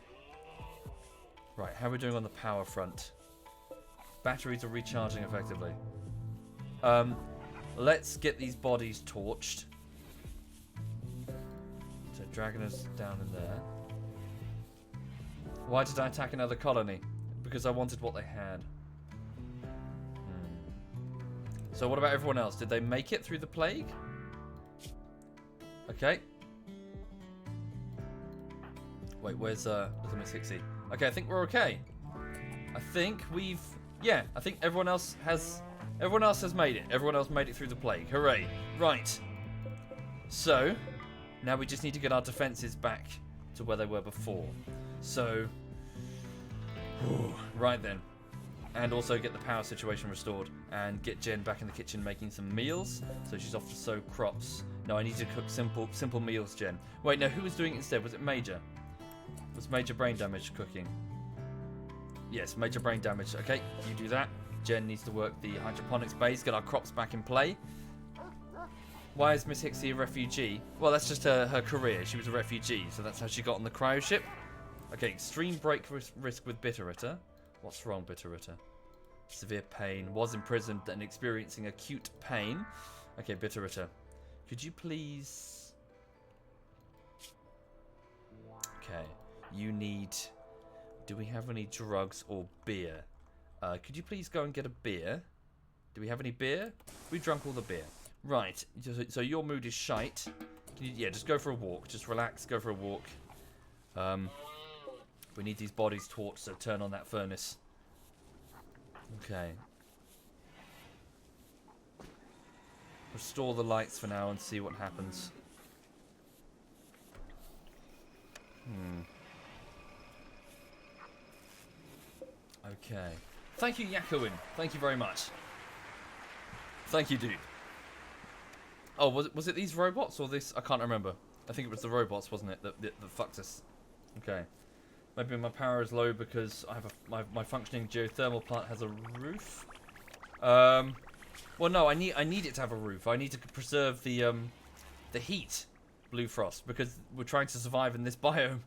Right, how are we doing on the power front? Batteries are recharging effectively. Let's get these bodies torched. So, Dragoner's down in there. Why did I attack another colony? Because I wanted what they had. So what about everyone else? Did they make it through the plague? Okay. Wait, where's Miss Hixie? Okay, I think we're okay. I think we've... Yeah, I think everyone else has made it. Everyone else made it through the plague. Hooray. Right. So, now we just need to get our defenses back to where they were before. So, right then. And also get the power situation restored. And get Jen back in the kitchen making some meals. So she's off to sow crops. No, I need to cook simple meals, Jen. Wait, no, who was doing it instead? Was it Major? Was Major brain damage cooking? Yes, Major brain damage. Okay, you do that. Jen needs to work the hydroponics base, get our crops back in play. Why is Miss Hixie a refugee? Well, that's just her career. She was a refugee, so that's how she got on the cryo ship. Okay, extreme break risk with Bitterritter. What's wrong, Bitterritter? Severe pain. Was imprisoned and experiencing acute pain. Okay, Bitterritter. Could you please... Okay. You need... Do we have any drugs or beer? Could you please go and get a beer? Do we have any beer? We drunk all the beer. Right. So your mood is shite. Yeah, just go for a walk. Just relax. Go for a walk. We need these bodies torched, so turn on that furnace. Okay. Restore the lights for now and see what happens. Okay. Thank you, Yakuin. Thank you very much. Thank you, dude. Oh, was it these robots or this? I can't remember. I think it was the robots, wasn't it? That fucked us. Okay. Maybe my power is low because I have my functioning geothermal plant has a roof. Well, no, I need it to have a roof. I need to preserve the heat, Blue Frost, because we're trying to survive in this biome.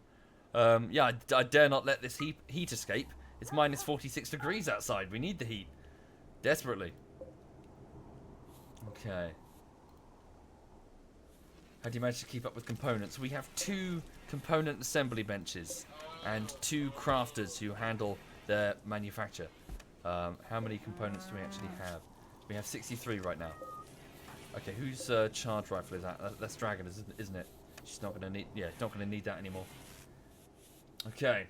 Yeah, I dare not let this heat escape. It's minus 46 degrees outside. We need the heat. Desperately. Okay. How do you manage to keep up with components? We have 2 component assembly benches and 2 crafters who handle their manufacture. How many components do we actually have? We have 63 right now. Okay, whose charge rifle is that? That's Dragon, isn't it? She's not going to need... Yeah, not going to need that anymore. Okay.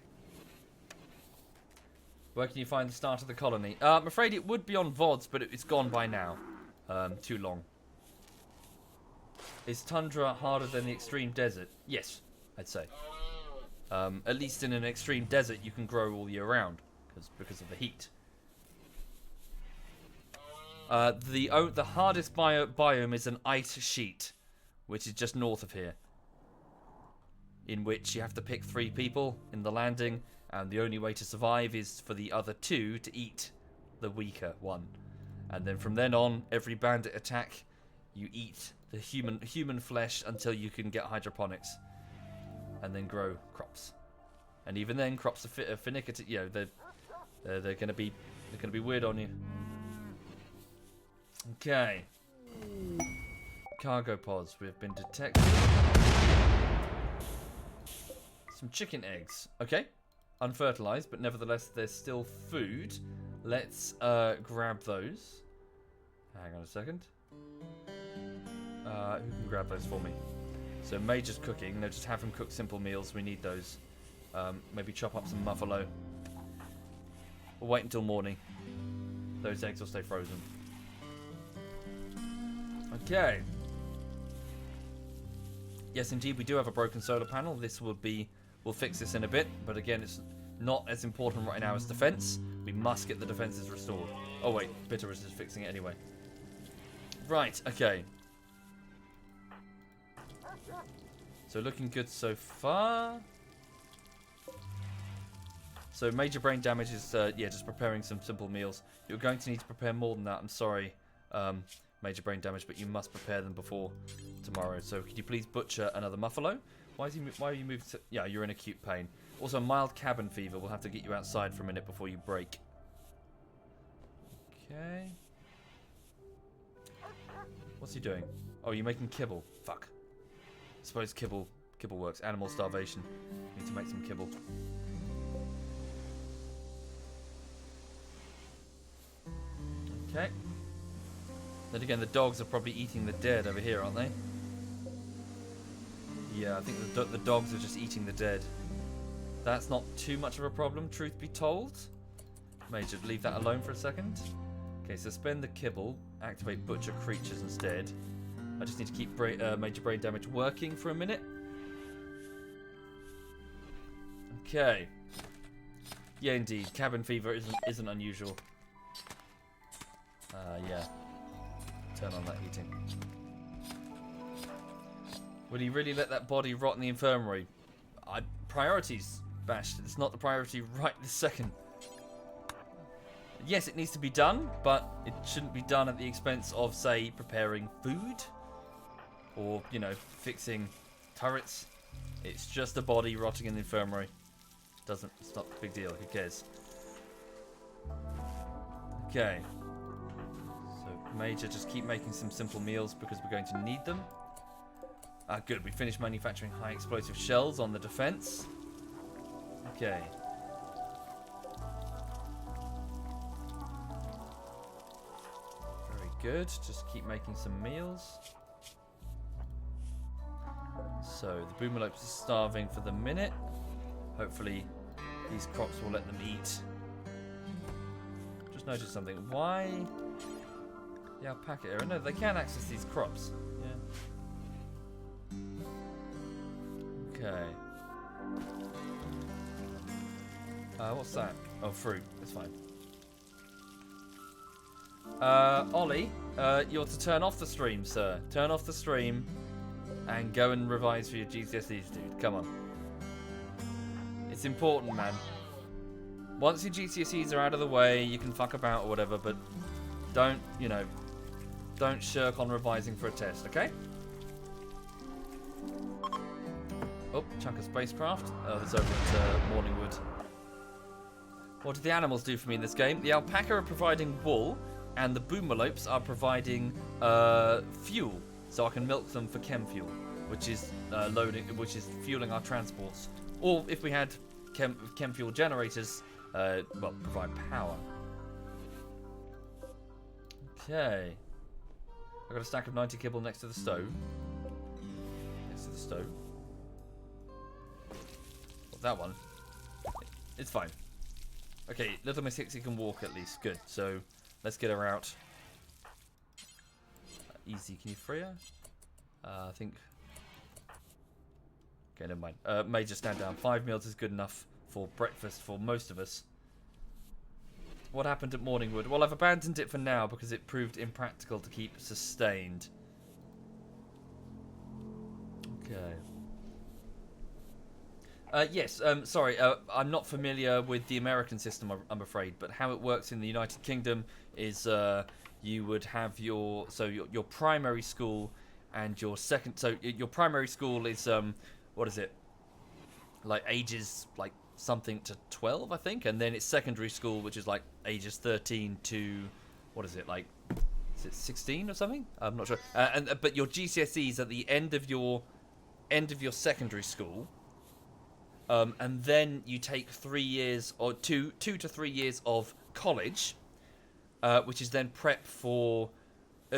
Where can you find the start of the colony? I'm afraid it would be on VODs, but it's gone by now. Too long. Is Tundra harder than the extreme desert? Yes, I'd say. At least in an extreme desert, you can grow all year round because of the heat. The hardest biome is an ice sheet, which is just north of here. In which you have to pick 3 people in the landing, and the only way to survive is for the other 2 to eat the weaker one. And then from then on, every bandit attack, you eat the human flesh until you can get hydroponics, and then grow crops. And even then, crops are finicky. You know, they're gonna be weird on you. Okay. Cargo pods. We have been detected. Some chicken eggs. Okay. Unfertilized, but nevertheless, there's still food. Let's grab those. Hang on a second. Who can grab those for me? So Major's cooking. No, just have him cook simple meals. We need those. Maybe chop up some muffalo. We'll wait until morning. Those eggs will stay frozen. Okay. Yes, indeed, we do have a broken solar panel. We'll fix this in a bit, but again, it's not as important right now as defense. We must get the defenses restored. Oh wait, Bitter is just fixing it anyway. Right, okay. So looking good so far. So major brain damage is, yeah, just preparing some simple meals. You're going to need to prepare more than that. I'm sorry, major brain damage, but you must prepare them before tomorrow. So could you please butcher another muffalo? Why are you moving to... Yeah, you're in acute pain. Also, mild cabin fever. We'll have to get you outside for a minute before you break. Okay. What's he doing? Oh, you're making kibble. Fuck. I suppose kibble works. Animal starvation. Need to make some kibble. Okay. Then again, the dogs are probably eating the dead over here, aren't they? Yeah, I think the dogs are just eating the dead. That's not too much of a problem, truth be told. Major, leave that alone for a second. Okay, suspend the kibble. Activate butcher creatures instead. I just need to keep major brain damage working for a minute. Okay. Yeah, indeed. Cabin fever isn't unusual. Yeah. Turn on that heating. Would he really let that body rot in the infirmary? Priorities, Bashed. It's not the priority right this second. Yes, it needs to be done, but it shouldn't be done at the expense of, say, preparing food. Or, you know, fixing turrets. It's just a body rotting in the infirmary. It's not a big deal. Who cares? Okay. So, Major, just keep making some simple meals because we're going to need them. Good. We finished manufacturing high explosive shells on the defense. Okay. Very good. Just keep making some meals. So, the Boomalopes are starving for the minute. Hopefully, these crops will let them eat. Just noticed something. Why? The alpaca area. No, they can access these crops. Yeah. Okay. What's that? Oh, fruit. It's fine. Ollie, you're to turn off the stream, sir. Turn off the stream and go and revise for your GCSEs, dude. Come on. It's important, man. Once your GCSEs are out of the way, you can fuck about or whatever, but don't, you know, don't shirk on revising for a test, okay? Oh, chunk of spacecraft. Oh, that's over at Morningwood. What do the animals do for me in this game? The alpaca are providing wool, and the Boomalopes are providing fuel, so I can milk them for chem fuel, which is fueling our transports. Or if we had chem fuel generators, well, provide power. Okay. I've got a stack of 90 kibble next to the stove. Next to the stove. That one. It's fine. Okay, little Miss Hixie can walk at least. Good. So let's get her out. Easy. Can you free her? I think. Okay, never mind. Major, stand down. 5 meals is good enough for breakfast for most of us. What happened at Morningwood? Well, I've abandoned it for now because it proved impractical to keep sustained. Okay. Yes, sorry, I'm not familiar with the American system, I'm afraid, but how it works in the United Kingdom is you would have your primary school and your second, so your primary school is, what is it, like ages, like something to 12, I think, and then it's secondary school, which is like ages 13 to, what is it, like, is it 16 or something? I'm not sure, but your GCSEs at the end of your secondary school. And then you take 3 years or two to 3 years of college, which is then prep for.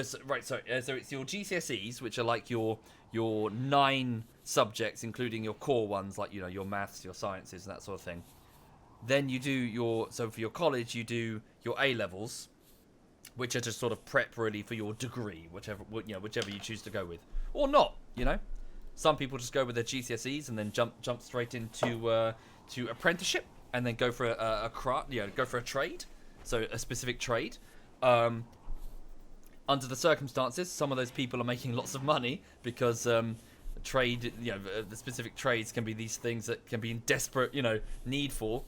So it's your GCSEs, which are like your 9 subjects, including your core ones, like your maths, your sciences, and that sort of thing. Then you do for your college, you do your A levels, which are just sort of prep really for your degree, whichever you choose to go with, or not. Some people just go with their GCSEs and then jump straight into to apprenticeship and then go for go for a trade, so a specific trade. Under the circumstances, some of those people are making lots of money because the specific trades can be these things that can be in desperate need for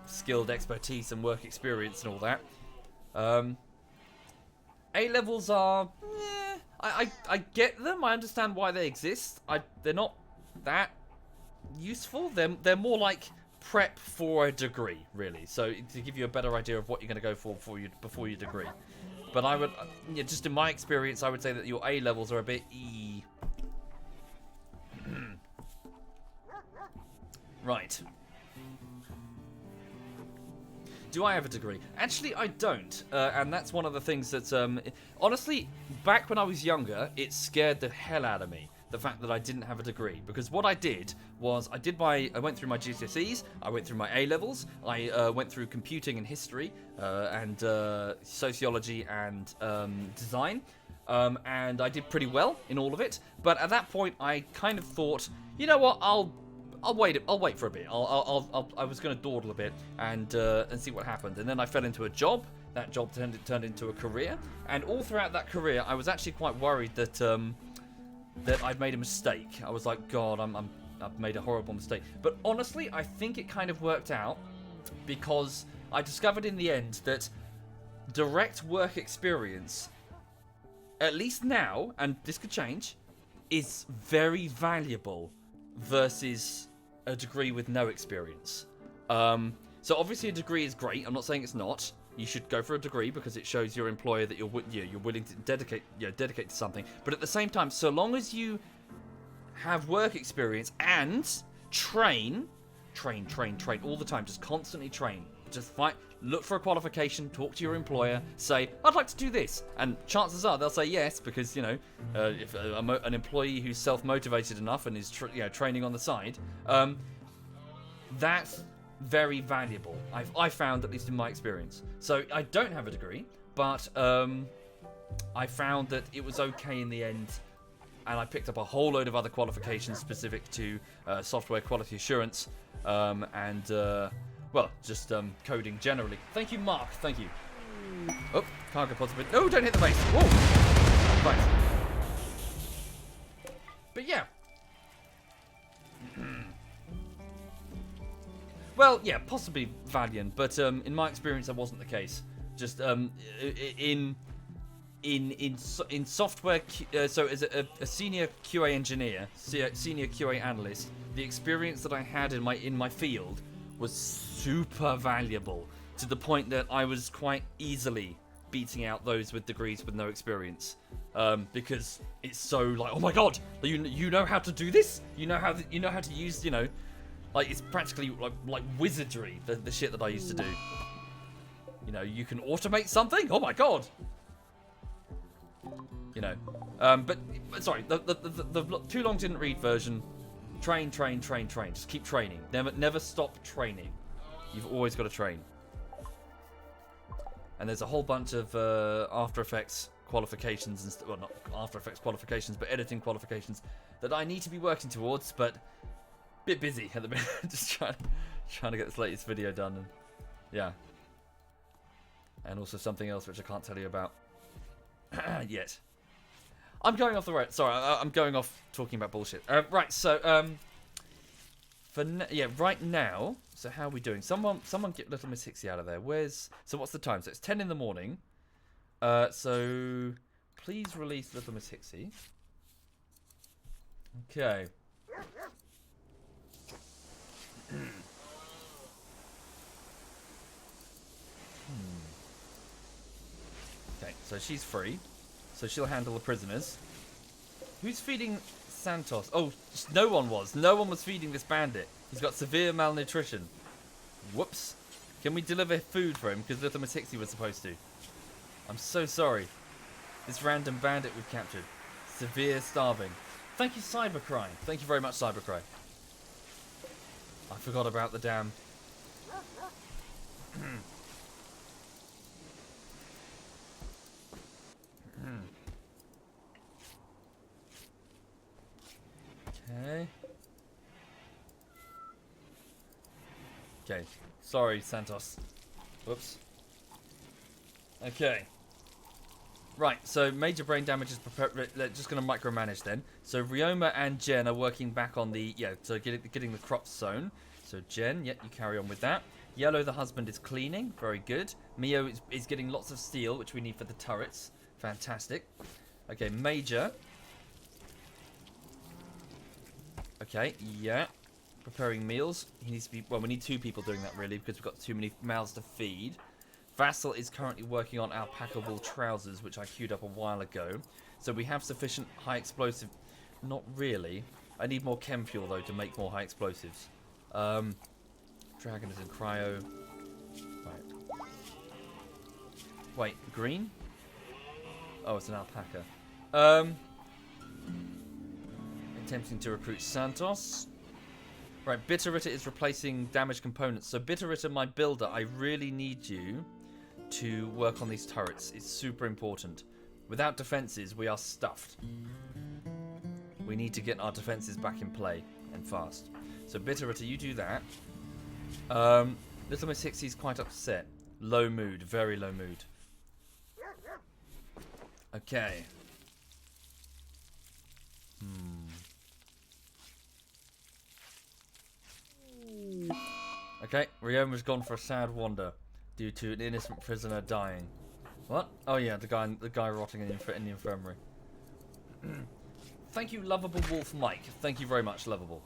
skilled expertise and work experience and all that. A-levels are, I get them. I understand why they exist. They're not that useful. They're more like prep for a degree, really. So to give you a better idea of what you're going to go for before your degree. But I would, just in my experience, I would say that your A-levels are a bit Right. Do I have a degree? Actually, I don't. And that's one of the things that, honestly, back when I was younger, it scared the hell out of me, the fact that I didn't have a degree. Because what I did was, I went through my GCSEs, I went through my A-levels, I went through computing and history, and sociology and design. And I did pretty well in all of it. But at that point, I kind of thought, you know what, I'll wait for a bit. I was going to dawdle a bit and see what happened. And then I fell into a job. That job turned into a career. And all throughout that career, I was actually quite worried that I'd made a mistake. I was like, God, I've made a horrible mistake. But honestly, I think it kind of worked out because I discovered in the end that direct work experience, at least now, and this could change, is very valuable versus a degree with no experience. So obviously a degree is great. I'm not saying it's not. You should go for a degree because it shows your employer that you're willing to dedicate to something. But at the same time, so long as you have work experience and train all the time, just constantly train. Just look for a qualification, talk to your employer, say, I'd like to do this. And chances are they'll say yes because, if an employee who's self-motivated enough and is training on the side, that's very valuable. I found, at least in my experience. So I don't have a degree, but I found that it was okay in the end. And I picked up a whole load of other qualifications specific to software quality assurance well, just coding generally. Thank you, Mark. Thank you. Oh, cargo pods a bit. Oh, don't hit the base. Whoa. Right. But yeah. Well, yeah, possibly Valiant, but in my experience, that wasn't the case. Just in software, so as a senior QA engineer, senior QA analyst, the experience that I had in my field was super valuable to the point that I was quite easily beating out those with degrees with no experience, because it's so like, oh my god, you know how to do this, you know how to use, like it's practically like wizardry, the shit that I used to do. You can automate something. Oh my god. But sorry, the too long didn't read version. Train. Just keep training. Never stop training. You've always got to train. And there's a whole bunch of After Effects qualifications, well, not After Effects qualifications, but editing qualifications that I need to be working towards. But a bit busy at the minute, just trying to get this latest video done. And yeah, and also something else which I can't tell you about yet. I'm going off the road. Sorry, I'm going off talking about bullshit. Right, so right now. So how are we doing? Someone get Little Miss Hixie out of there. So what's the time? So it's 10 in the morning. So please release Little Miss Hixie. Okay. Okay, so she's free. So she'll handle the prisoners. Who's feeding Santos? Oh, no one was. No one was feeding this bandit. He's got severe malnutrition. Whoops. Can we deliver food for him? Because Little Miss Hixie was supposed to. I'm so sorry. This random bandit we've captured. Severe starving. Thank you, Cybercry. Thank you very much, Cybercry. I forgot about the damn... Okay. Sorry, Santos. Whoops. Okay. Right, so major brain damage is just going to micromanage then. So Ryoma and Jen are working back on the, so getting the crops sown. So Jen, you carry on with that. Yellow, the husband, is cleaning. Very good. Mio is getting lots of steel, which we need for the turrets. Fantastic. Okay, Major. Okay, yeah. Preparing meals. He needs to be, well, we need 2 people doing that really because we've got too many mouths to feed. Vassal is currently working on alpaca wool trousers, which I queued up a while ago. So we have sufficient high explosive. Not really. I need more chem fuel though to make more high explosives. Dragon is in cryo. Right. Wait, green? Oh, it's an alpaca. Attempting to recruit Santos. Right, Bitterritter is replacing damaged components. So Bitterritter, my builder, I really need you to work on these turrets. It's super important. Without defenses, we are stuffed. We need to get our defenses back in play, and fast. So Bitterritter, you do that. Little Miss Hixie's quite upset. Low mood, very low mood. Okay. Okay, Ryoma's gone for a sad wander due to an innocent prisoner dying. What? Oh yeah, the guy rotting in the infirmary. Thank you, Lovable Wolf Mike. Thank you very much, Lovable.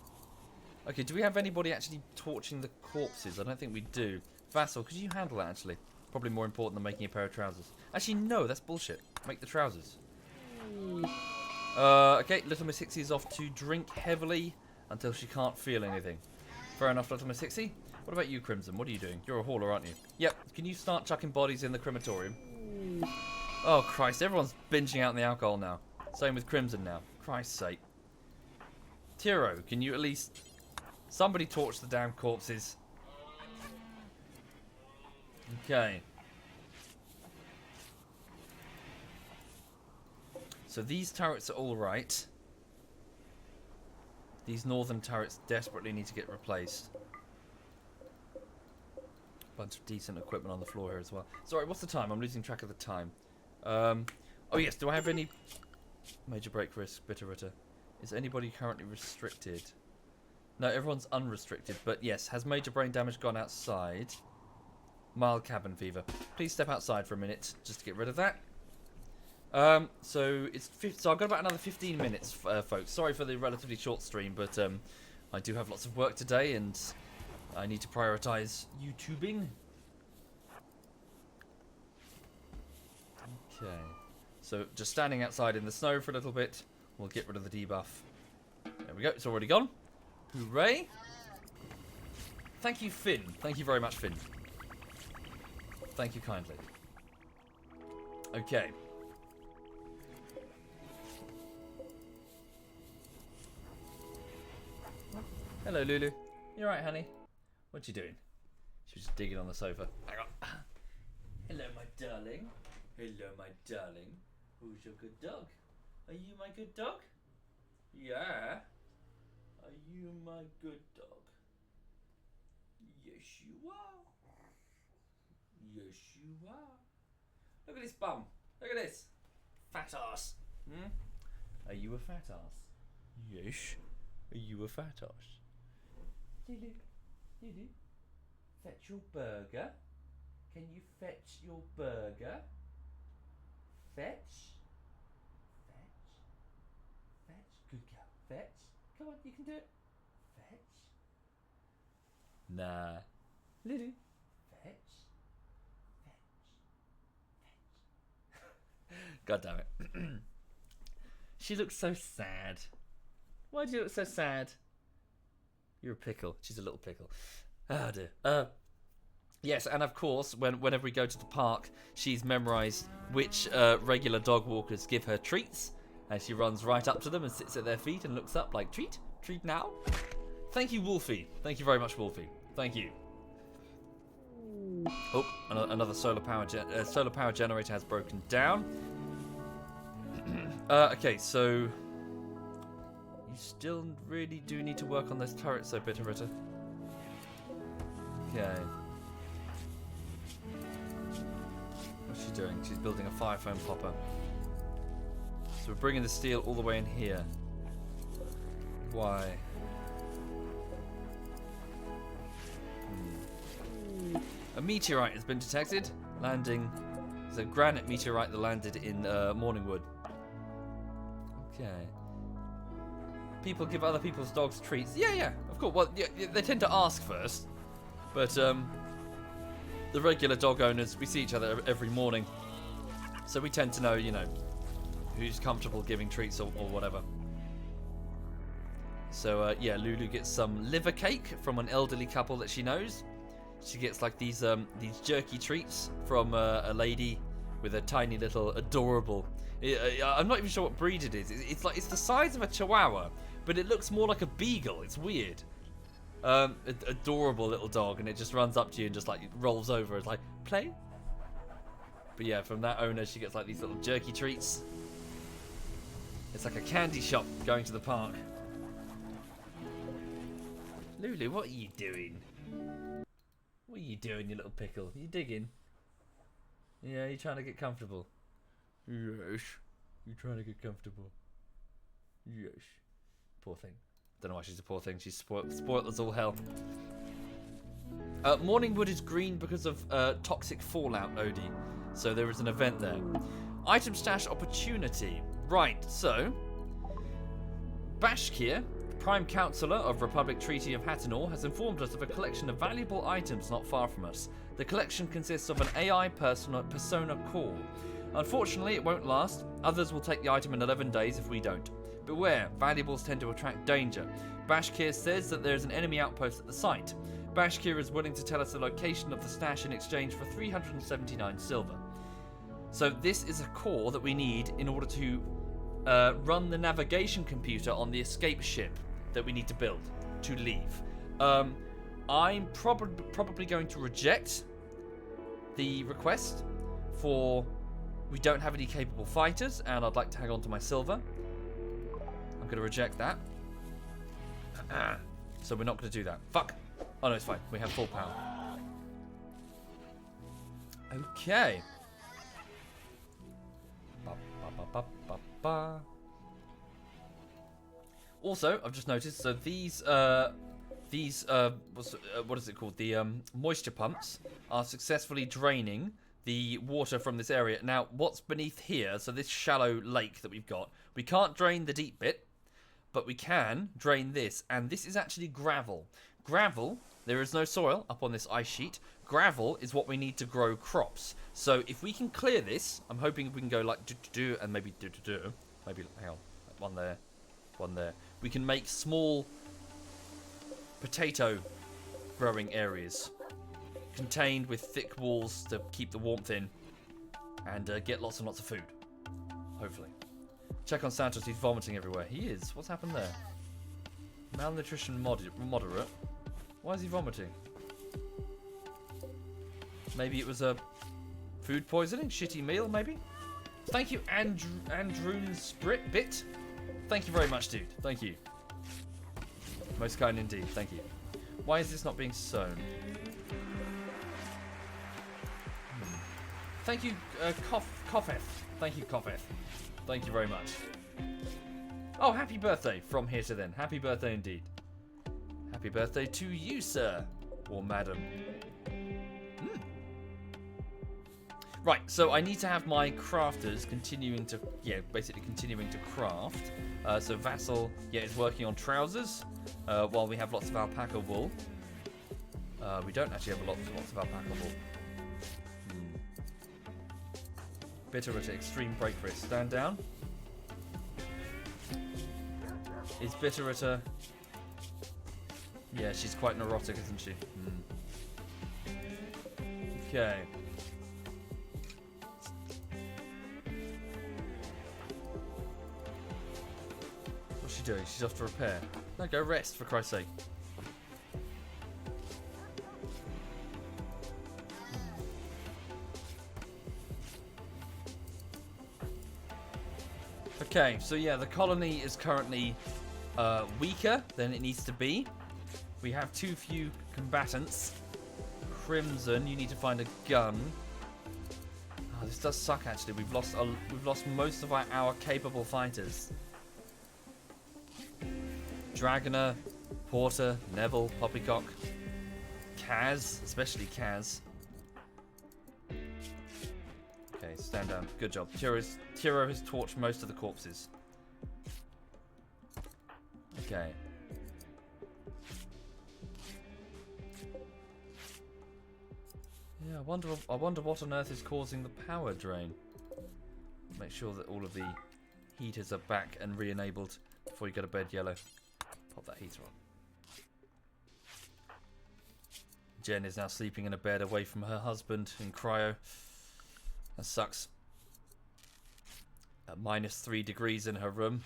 Okay, do we have anybody actually torching the corpses? I don't think we do. Vassal, could you handle that actually? Probably more important than making a pair of trousers. Actually, no, that's bullshit. Make the trousers. Okay, Little Miss Hixie is off to drink heavily until she can't feel anything. Fair enough, Little Miss Hixie. What about you, Crimson? What are you doing? You're a hauler, aren't you? Yep. Can you start chucking bodies in the crematorium? Oh, Christ. Everyone's binging out in the alcohol now. Same with Crimson now. Christ's sake. Tiro, can you at least... Somebody torch the damn corpses. Okay. So these turrets are all right. These northern turrets desperately need to get replaced. Bunch of decent equipment on the floor here as well. Sorry, what's the time? I'm losing track of the time. Oh yes, do I have any major break risk, Bitterritter? Is anybody currently restricted? No, everyone's unrestricted, but yes, has major brain damage gone outside? Mild cabin fever. Please step outside for a minute, just to get rid of that. So I've got about another 15 minutes, folks. Sorry for the relatively short stream, but I do have lots of work today, and I need to prioritize YouTubing. Okay. So just standing outside in the snow for a little bit. We'll get rid of the debuff. There we go. It's already gone. Hooray. Thank you, Finn. Thank you very much, Finn. Thank you kindly. Okay. Hello, Lulu. You alright, honey? What you doing? She was just digging on the sofa. Hang on. Hello, my darling. Hello, my darling. Who's your good dog? Are you my good dog? Yeah. Are you my good dog? Yes, you are. Yes, you are. Look at this bum. Look at this. Fat ass. Hmm? Are you a fat ass? Yes. Are you a fat ass? Lulu. Lulu. Fetch your burger. Can you fetch your burger? Fetch. Fetch. Fetch. Good girl. Fetch. Come on, you can do it. Fetch. Nah. Lulu. Fetch. Fetch. God damn it. She looks so sad. Why do you look so sad? You're a pickle. She's a little pickle. Oh dear. Yes, and of course, whenever we go to the park, she's memorised which regular dog walkers give her treats, and she runs right up to them and sits at their feet and looks up like, treat? Treat now? Thank you, Wolfie. Thank you very much, Wolfie. Thank you. Oh, another solar power generator has broken down. Okay, so... You still really do need to work on those turrets though, Bitterritter. Okay. What's she doing? She's building a fire foam popper. So we're bringing the steel all the way in here. Why? A meteorite has been detected. Landing. It's a granite meteorite that landed in Morningwood. Okay. People give other people's dogs treats. Yeah, of course. Well, yeah, they tend to ask first. But the regular dog owners, we see each other every morning. So we tend to know, you know, who's comfortable giving treats or whatever. So, yeah, Lulu gets some liver cake from an elderly couple that she knows. She gets like these jerky treats from a lady with a tiny little adorable. I'm not even sure what breed it is. It's the size of a Chihuahua, but it looks more like a beagle. It's weird. Adorable little dog, and it just runs up to you and just like rolls over. It's like play. But yeah, from that owner, she gets like these little jerky treats. It's like a candy shop going to the park. Lulu, what are you doing? What are you doing, you little pickle? You digging? Yeah, you trying to get comfortable? Yes. You trying to get comfortable? Yes. Poor thing. Don't know why she's a poor thing. She's spoiled as all hell. Morningwood is green because of toxic fallout, Odie. So there is an event there. Item stash opportunity. Right, so Bashkir, Prime Councillor of Republic Treaty of Hattinor, has informed us of a collection of valuable items not far from us. The collection consists of an AI persona core. Unfortunately, it won't last. Others will take the item in 11 days if we don't. Beware, valuables tend to attract danger. Bashkir says that there is an enemy outpost at the site. Bashkir is willing to tell us the location of the stash in exchange for 379 silver. So this is a core that we need in order to run the navigation computer on the escape ship that we need to build to leave. I'm probably going to reject the request for we don't have any capable fighters and I'd like to hang on to my silver. I'm going to reject that. So we're not going to do that. Fuck. Oh no, it's fine. We have full power. Okay. Also, I've just noticed, so these what is it called? The moisture pumps are successfully draining the water from this area. Now, what's beneath here, so this shallow lake that we've got, we can't drain the deep bit, but we can drain this, and this is actually gravel. Gravel, there is no soil up on this ice sheet. Gravel is what we need to grow crops. So if we can clear this, I'm hoping we can go like do and maybe do. Maybe, hang on, one there. We can make small potato growing areas contained with thick walls to keep the warmth in and get lots and lots of food. Hopefully. Check on Santos, he's vomiting everywhere. He is. What's happened there? Malnutrition moderate. Why is he vomiting? Maybe it was a food poisoning? Shitty meal, maybe? Thank you, Androon Sprit Bit. Thank you very much, dude. Thank you. Most kind indeed. Thank you. Why is this not being sewn? Thank you, Koffeth. Thank you, Koffeth. Thank you very much. Oh, happy birthday from here to then. Happy birthday indeed. Happy birthday to you, sir. Or madam. Right, so I need to have my crafters basically continuing to craft. So Vassal, is working on trousers, while we have lots of alpaca wool. We don't actually have lots of alpaca wool. Bitterita, extreme break risk. Stand down. Is Bitterita... Yeah, she's quite neurotic, isn't she? Okay. What's she doing? She's off to repair. No, go rest, for Christ's sake. Okay, so yeah, the colony is currently weaker than it needs to be. We have too few combatants. Crimson, you need to find a gun. Oh, this does suck actually. We've lost most of our capable fighters. Dragoner, Porter, Neville, Poppycock, Kaz, especially Kaz. Okay, stand down. Good job. Tiro has torched most of the corpses. Okay. Yeah, I wonder what on earth is causing the power drain. Make sure that all of the heaters are back and re-enabled before you go to bed, Yellow. Pop that heater on. Jen is now sleeping in a bed away from her husband in cryo. That sucks. At -3 degrees in her room.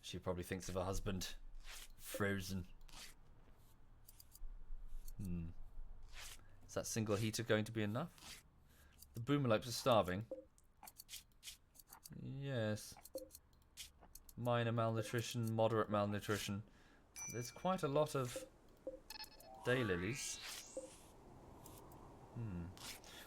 She probably thinks of her husband frozen. Is that single heater going to be enough? The boomalopes are starving. Yes. Minor malnutrition, moderate malnutrition. There's quite a lot of daylilies.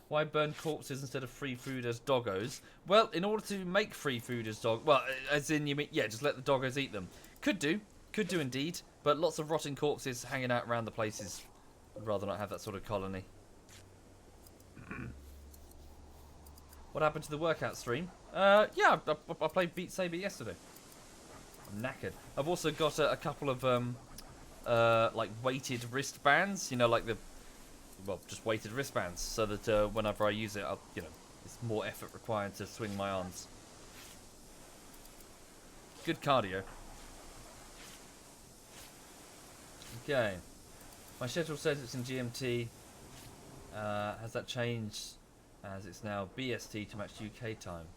Why burn corpses instead of free food as doggos? Well, in order to make free food as well, as in you mean, yeah, just let the doggos eat them. Could do indeed, but lots of rotting corpses hanging out around the places. I'd rather not have that sort of colony. What happened to the workout stream? Yeah, I played Beat Saber yesterday. I'm knackered. I've also got a couple of like weighted wristbands. You know, like just weighted wristbands, so that whenever I use it, it's more effort required to swing my arms. Good cardio. Okay. My schedule says it's in GMT. Has that changed as it's now BST to match UK time?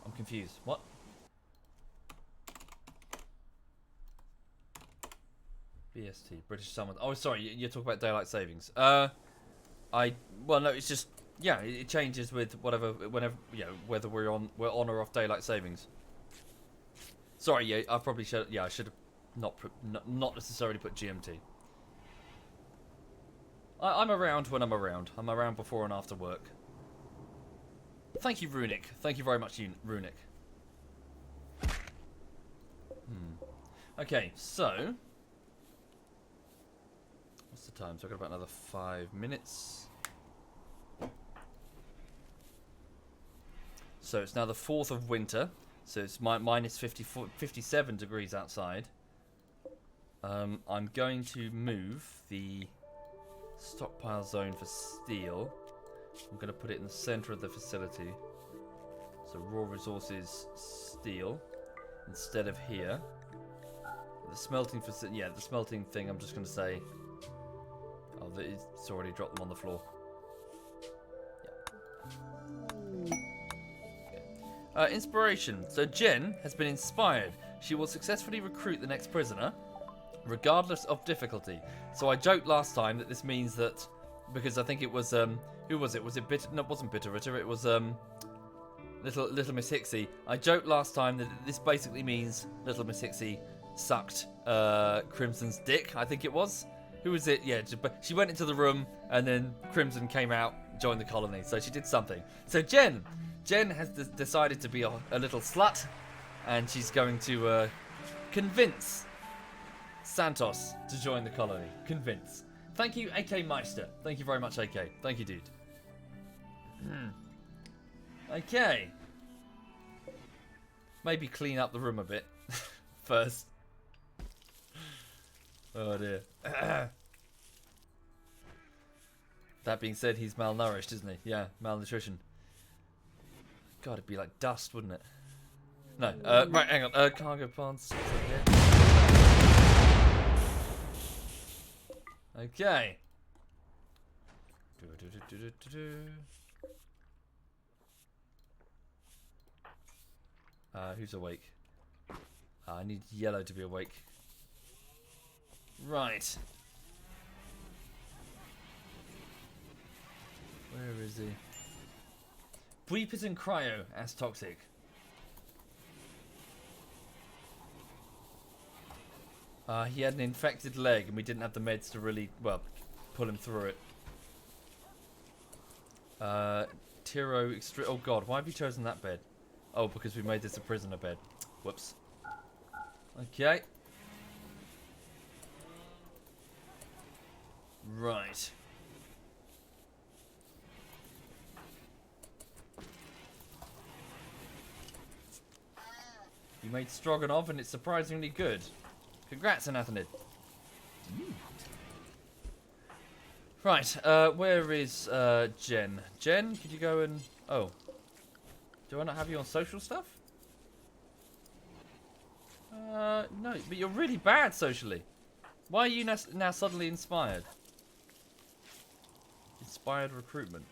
I'm confused. What? BST, British Summer. Oh, sorry, you're talking about daylight savings. No, it's just, yeah, it changes with whenever, whether we're on or off daylight savings. Sorry, yeah, I probably should. Yeah, I should have not necessarily put GMT. I'm around when I'm around. I'm around before and after work. Thank you, Runic. Thank you very much, Runic. Okay, so what's the time? So I've got about another 5 minutes. So it's now the 4th of winter. So it's minus 57 degrees outside. I'm going to move the stockpile zone for steel. I'm going to put it in the center of the facility. So raw resources, steel, instead of here. The smelting facility, the smelting thing, I'm just going to say, oh, it's already dropped them on the floor. Yeah. Inspiration. So Jen has been inspired. She will successfully recruit the next prisoner, regardless of difficulty. So I joked last time that this means that, because I think it was, who was it? Was it Bitter? No, it wasn't Bitter Ritter. It was Little Miss Hixie. I joked last time that this basically means Little Miss Hixie sucked Crimson's dick, I think it was. Who was it? Yeah, she went into the room and then Crimson came out, joined the colony. So she did something. So Jen has decided to be a little slut, and she's going to convince Santos to join the colony. Convince. Thank you, AK Meister. Thank you very much, AK. Thank you, dude. Okay. Maybe clean up the room a bit first. Oh dear. That being said, he's malnourished, isn't he? Yeah, malnutrition. God, it'd be like dust, wouldn't it? No. Right, hang on. Cargo plants. Okay. Who's awake? I need Yellow to be awake. Right. Where is he? Breepers in cryo as toxic. He had an infected leg and we didn't have the meds to really, pull him through it. Tiro oh god, why have you chosen that bed? Oh, because we made this a prisoner bed. Whoops. Okay. Right. You made stroganoff and it's surprisingly good. Congrats, Anathanid. Right, where is Jen? Jen, could you go and... Oh. Do I not have you on social stuff? No, but you're really bad socially. Why are you now suddenly inspired? Inspired recruitment.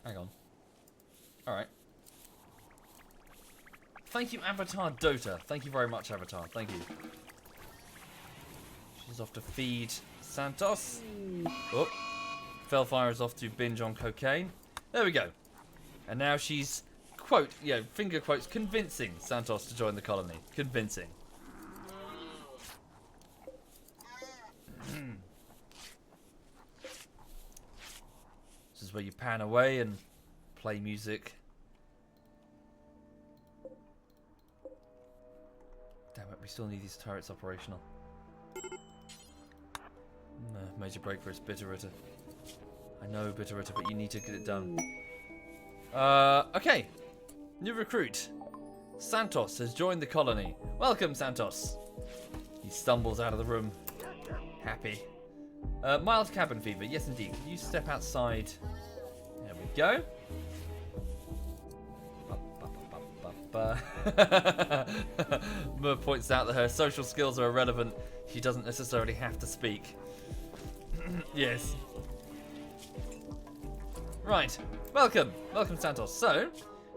Hang on. Alright. Thank you, Avatar Dota. Thank you very much, Avatar. Thank you. She's off to feed Santos. Oh. Fellfire is off to binge on cocaine. There we go. And now she's, quote, finger quotes, convincing Santos to join the colony. Convincing. This is where you pan away and play music. Damn it, we still need these turrets operational. No, major break for us, Bitterritter. I know, Bitterritter, but you need to get it done. Okay. New recruit. Santos has joined the colony. Welcome, Santos. He stumbles out of the room. Happy. Mild cabin fever. Yes, indeed. Can you step outside? There we go. Mer points out that her social skills are irrelevant. She doesn't necessarily have to speak. Yes. Right. Welcome. Welcome, Santos. So,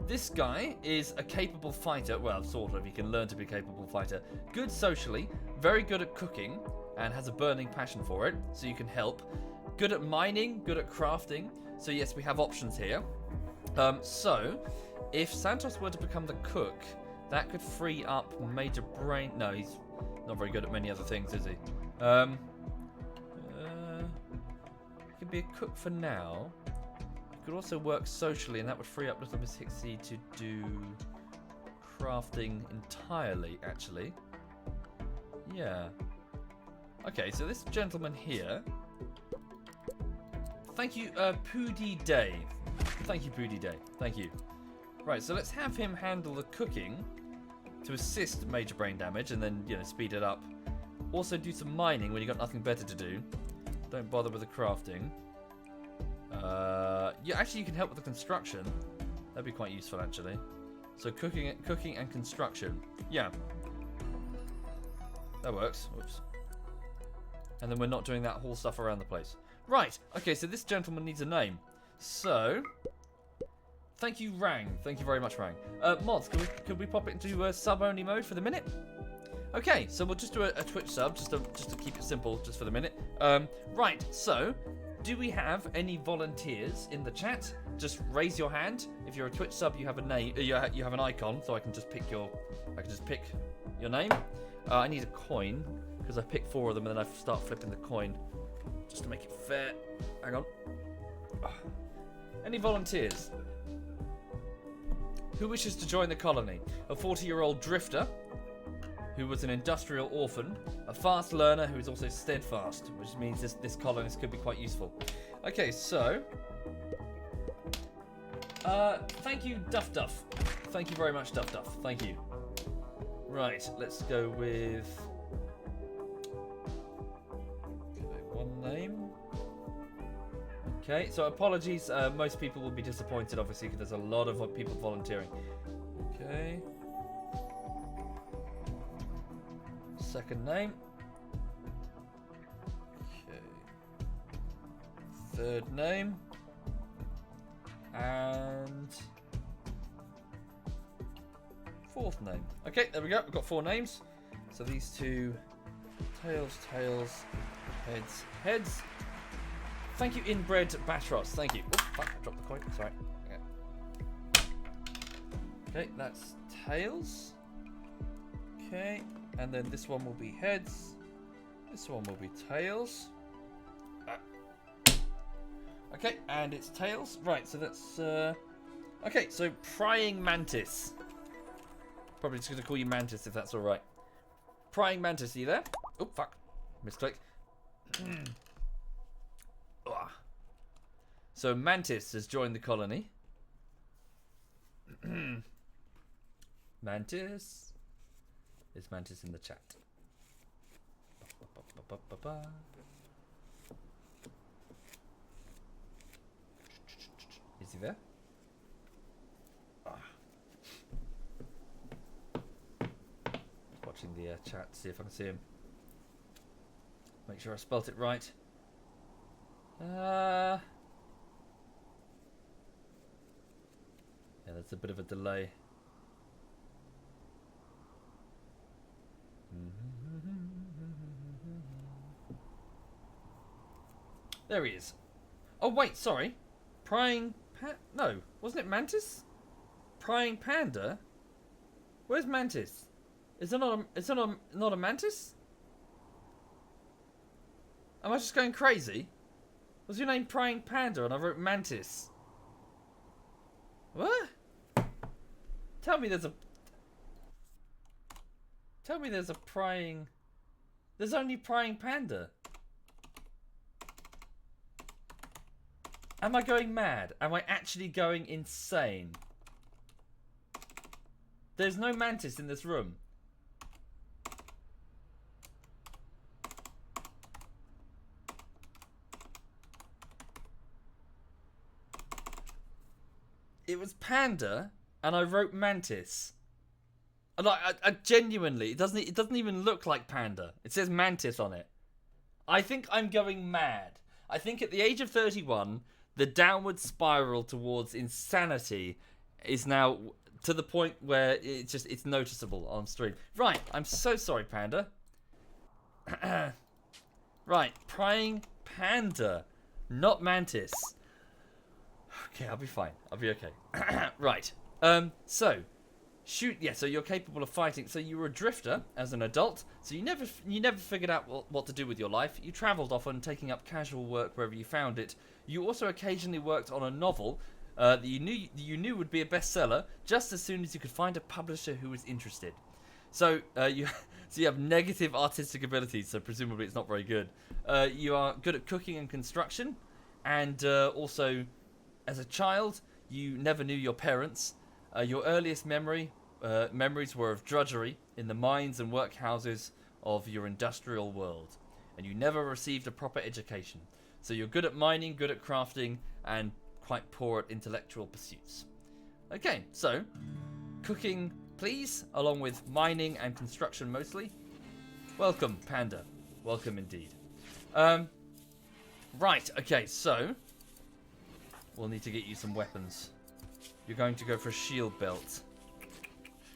this guy is a capable fighter. Well, sort of. He can learn to be a capable fighter. Good socially. Very good at cooking. And has a burning passion for it. So you can help. Good at mining. Good at crafting. So, yes, we have options here. So, if Santos were to become the cook, that could free up Major Brain... No, he's not very good at many other things, is he? He could be a cook for now. He could also work socially, and that would free up Little Miss Hixie to do crafting entirely, actually. Yeah. Okay, so this gentleman here... Thank you, Poody Day. Thank you, Poody Day. Thank you. Right, so let's have him handle the cooking to assist major brain damage and then, speed it up. Also do some mining when you've got nothing better to do. Don't bother with the crafting. Yeah, actually you can help with the construction. That'd be quite useful, actually. So cooking and construction. Yeah. That works. Whoops. And then we're not doing that whole stuff around the place. Right, okay, so this gentleman needs a name. So... Thank you, Rang. Thank you very much, Rang. Mods, could we pop it into sub-only mode for the minute? Okay, so we'll just do a Twitch sub, just to keep it simple, just for the minute. Right, so, do we have any volunteers in the chat? Just raise your hand. If you're a Twitch sub, you have a name. You have an icon, so I can just pick your name. I need a coin because I picked 4 of them, and then I start flipping the coin just to make it fair. Hang on. Any volunteers? Who wishes to join the colony? A 40-year-old drifter, who was an industrial orphan, a fast learner who is also steadfast, which means this colonist could be quite useful. Okay, so... thank you, Duff Duff. Thank you very much, Duff Duff. Thank you. Right, let's go with... one name. Okay, so apologies, most people will be disappointed, obviously, because there's a lot of people volunteering. Okay. Second name. Okay. Third name. And... fourth name. Okay, there we go, we've got 4 names. So these 2... Tails, heads. Thank you, Inbred Batros. Thank you. Oh, fuck, I dropped the coin. Sorry. Okay, that's tails. Okay, and then this one will be heads. This one will be tails. Okay, and it's tails. Right, so that's... Okay, so prying mantis. Probably just going to call you mantis if that's alright. Prying mantis, are you there? Oh, fuck. Misclick. So Mantis has joined the colony. Mantis. Is Mantis in the chat? Is he there? Watching the chat, see if I can see him. Make sure I spelt it right. Yeah, there's a bit of a delay. There he is. Oh wait, sorry. Prying no, wasn't it Mantis? Prying panda? Where's Mantis? Is it not a Mantis? Am I just going crazy? Was your name Prying Panda and I wrote Mantis? What? Tell me there's a prying... There's only Prying Panda. Am I going mad? Am I actually going insane? There's no Mantis in this room. It was Panda, and I wrote Mantis. And I genuinely, it doesn't even look like Panda. It says Mantis on it. I think I'm going mad. I think at the age of 31, the downward spiral towards insanity is now to the point where it's noticeable on stream. Right, I'm so sorry, Panda. Right, Prying Panda, not Mantis. Okay, I'll be fine. I'll be okay. Right. So you're capable of fighting. So you were a drifter as an adult. So you never figured out what to do with your life. You travelled often, taking up casual work wherever you found it. You also occasionally worked on a novel that you knew would be a bestseller just as soon as you could find a publisher who was interested. So you have negative artistic abilities. So presumably it's not very good. You are good at cooking and construction, and also. As a child, you never knew your parents. Your earliest memories were of drudgery in the mines and workhouses of your industrial world. And you never received a proper education. So you're good at mining, good at crafting, and quite poor at intellectual pursuits. Okay, so, cooking, please, along with mining and construction mostly. Welcome, Panda. Welcome indeed. Right, okay, so... We'll need to get you some weapons. You're going to go for a shield belt.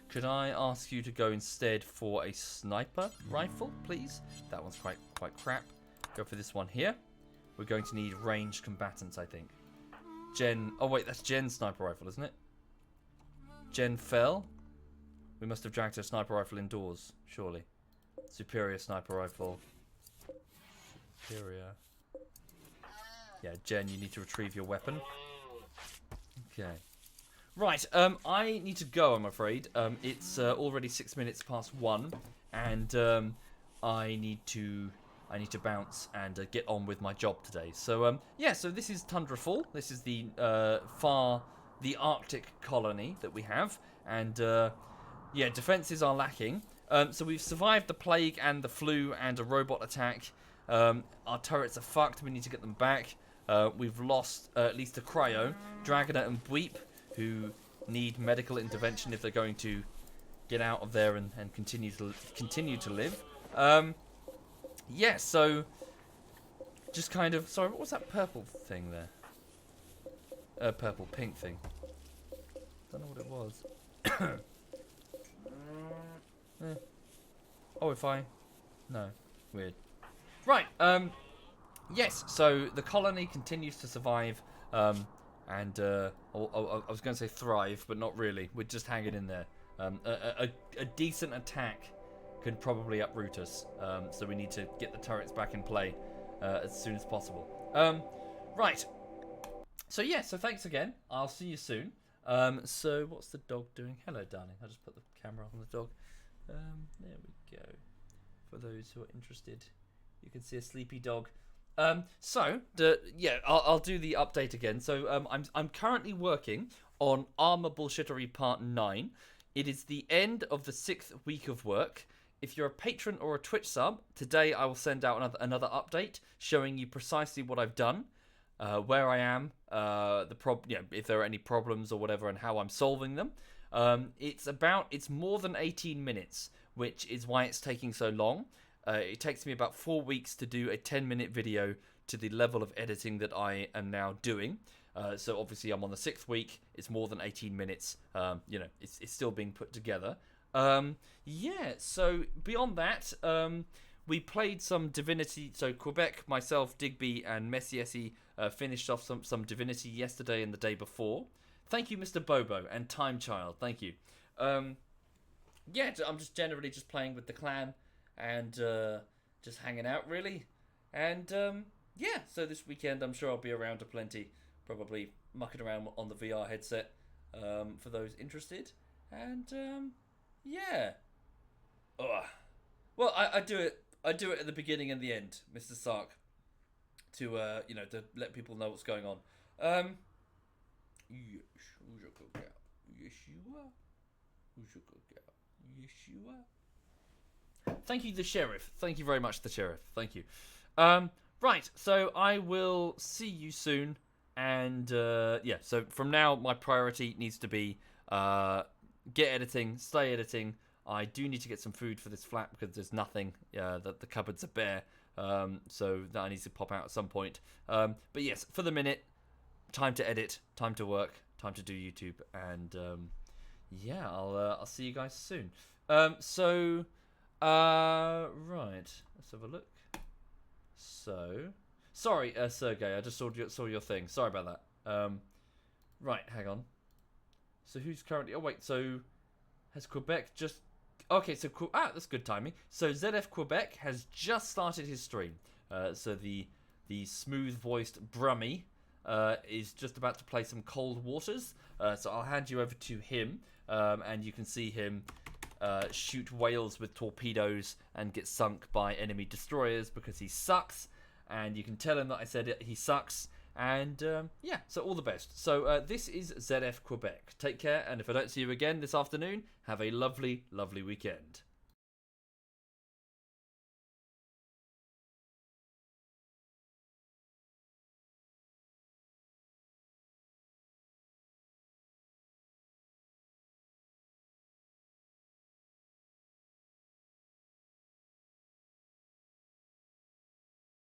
Could I ask you to go instead for a sniper rifle, please? That one's quite crap. Go for this one here. We're going to need ranged combatants, I think. Oh wait, that's Jen's sniper rifle, isn't it? Jen fell. We must have dragged her sniper rifle indoors, surely. Superior sniper rifle. Superior. Yeah, Jen, you need to retrieve your weapon. Okay. Right, I need to go, I'm afraid. It's already 6 minutes past 1, and I need to bounce and get on with my job today. So, yeah, so this is Tundrafall. This is the Arctic colony that we have, and yeah, defenses are lacking. So we've survived the plague and the flu and a robot attack. Our turrets are fucked. We need to get them back. We've lost at least a cryo, Dragonet and Bweep, who need medical intervention if they're going to get out of there and continue to live. Yeah, so just kind of... Sorry, what was that purple thing there? Purple, pink thing. Don't know what it was. Oh, if I... No. Weird. Right, yes, so the colony continues to survive, and I was going to say thrive, but not really. We're just hanging in there. A decent attack can probably uproot us. So we need to get the turrets back in play as soon as possible. Right. So yeah, so thanks again. I'll see you soon. So what's the dog doing? Hello, darling. I'll just put the camera on the dog. There we go. For those who are interested, you can see a sleepy dog. So I'll do the update again. So I'm currently working on Armor Bullshittery Part 9. It is the end of the 6th week of work. If you're a patron or a Twitch sub, today I will send out another update showing you precisely what I've done, where I am, if there are any problems or whatever, and how I'm solving them. It's more than 18 minutes, which is why it's taking so long. It takes me about 4 weeks to do a 10-minute video to the level of editing that I am now doing. So obviously I'm on the 6th week. It's more than 18 minutes. It's still being put together. So beyond that, we played some Divinity. So Quebec, myself, Digby, and Messiesi finished off some Divinity yesterday and the day before. Thank you, Mr. Bobo and Time Child. Thank you. I'm just generally just playing with the clan and just hanging out, really. And so this weekend I'm sure I'll be around aplenty, probably mucking around on the VR headset for those interested. And well, I do it at the beginning and the end, Mr. Sark, to let people know what's going on. Thank you, the sheriff. Thank you very much, the sheriff. Thank you. Right, so I will see you soon. And so from now, my priority needs to be get editing, stay editing. I do need to get some food for this flat because there's nothing. That the cupboards are bare. So that I need to pop out at some point. But yes, for the minute, time to edit, time to work, time to do YouTube, and I'll see you guys soon. Right, let's have a look. So, sorry, Sergey, I just saw your thing. Sorry about that. Right, hang on. So who's currently? Oh wait, so has Quebec just? Okay, so that's good timing. So ZF Quebec has just started his stream. So the smooth-voiced Brummy is just about to play some Cold Waters. So I'll hand you over to him, and you can see him shoot whales with torpedoes and get sunk by enemy destroyers because he sucks. And you can tell him that I said he sucks. And so all the best. So this is ZF Quebec. Take care, and if I don't see you again this afternoon, have a lovely, lovely weekend.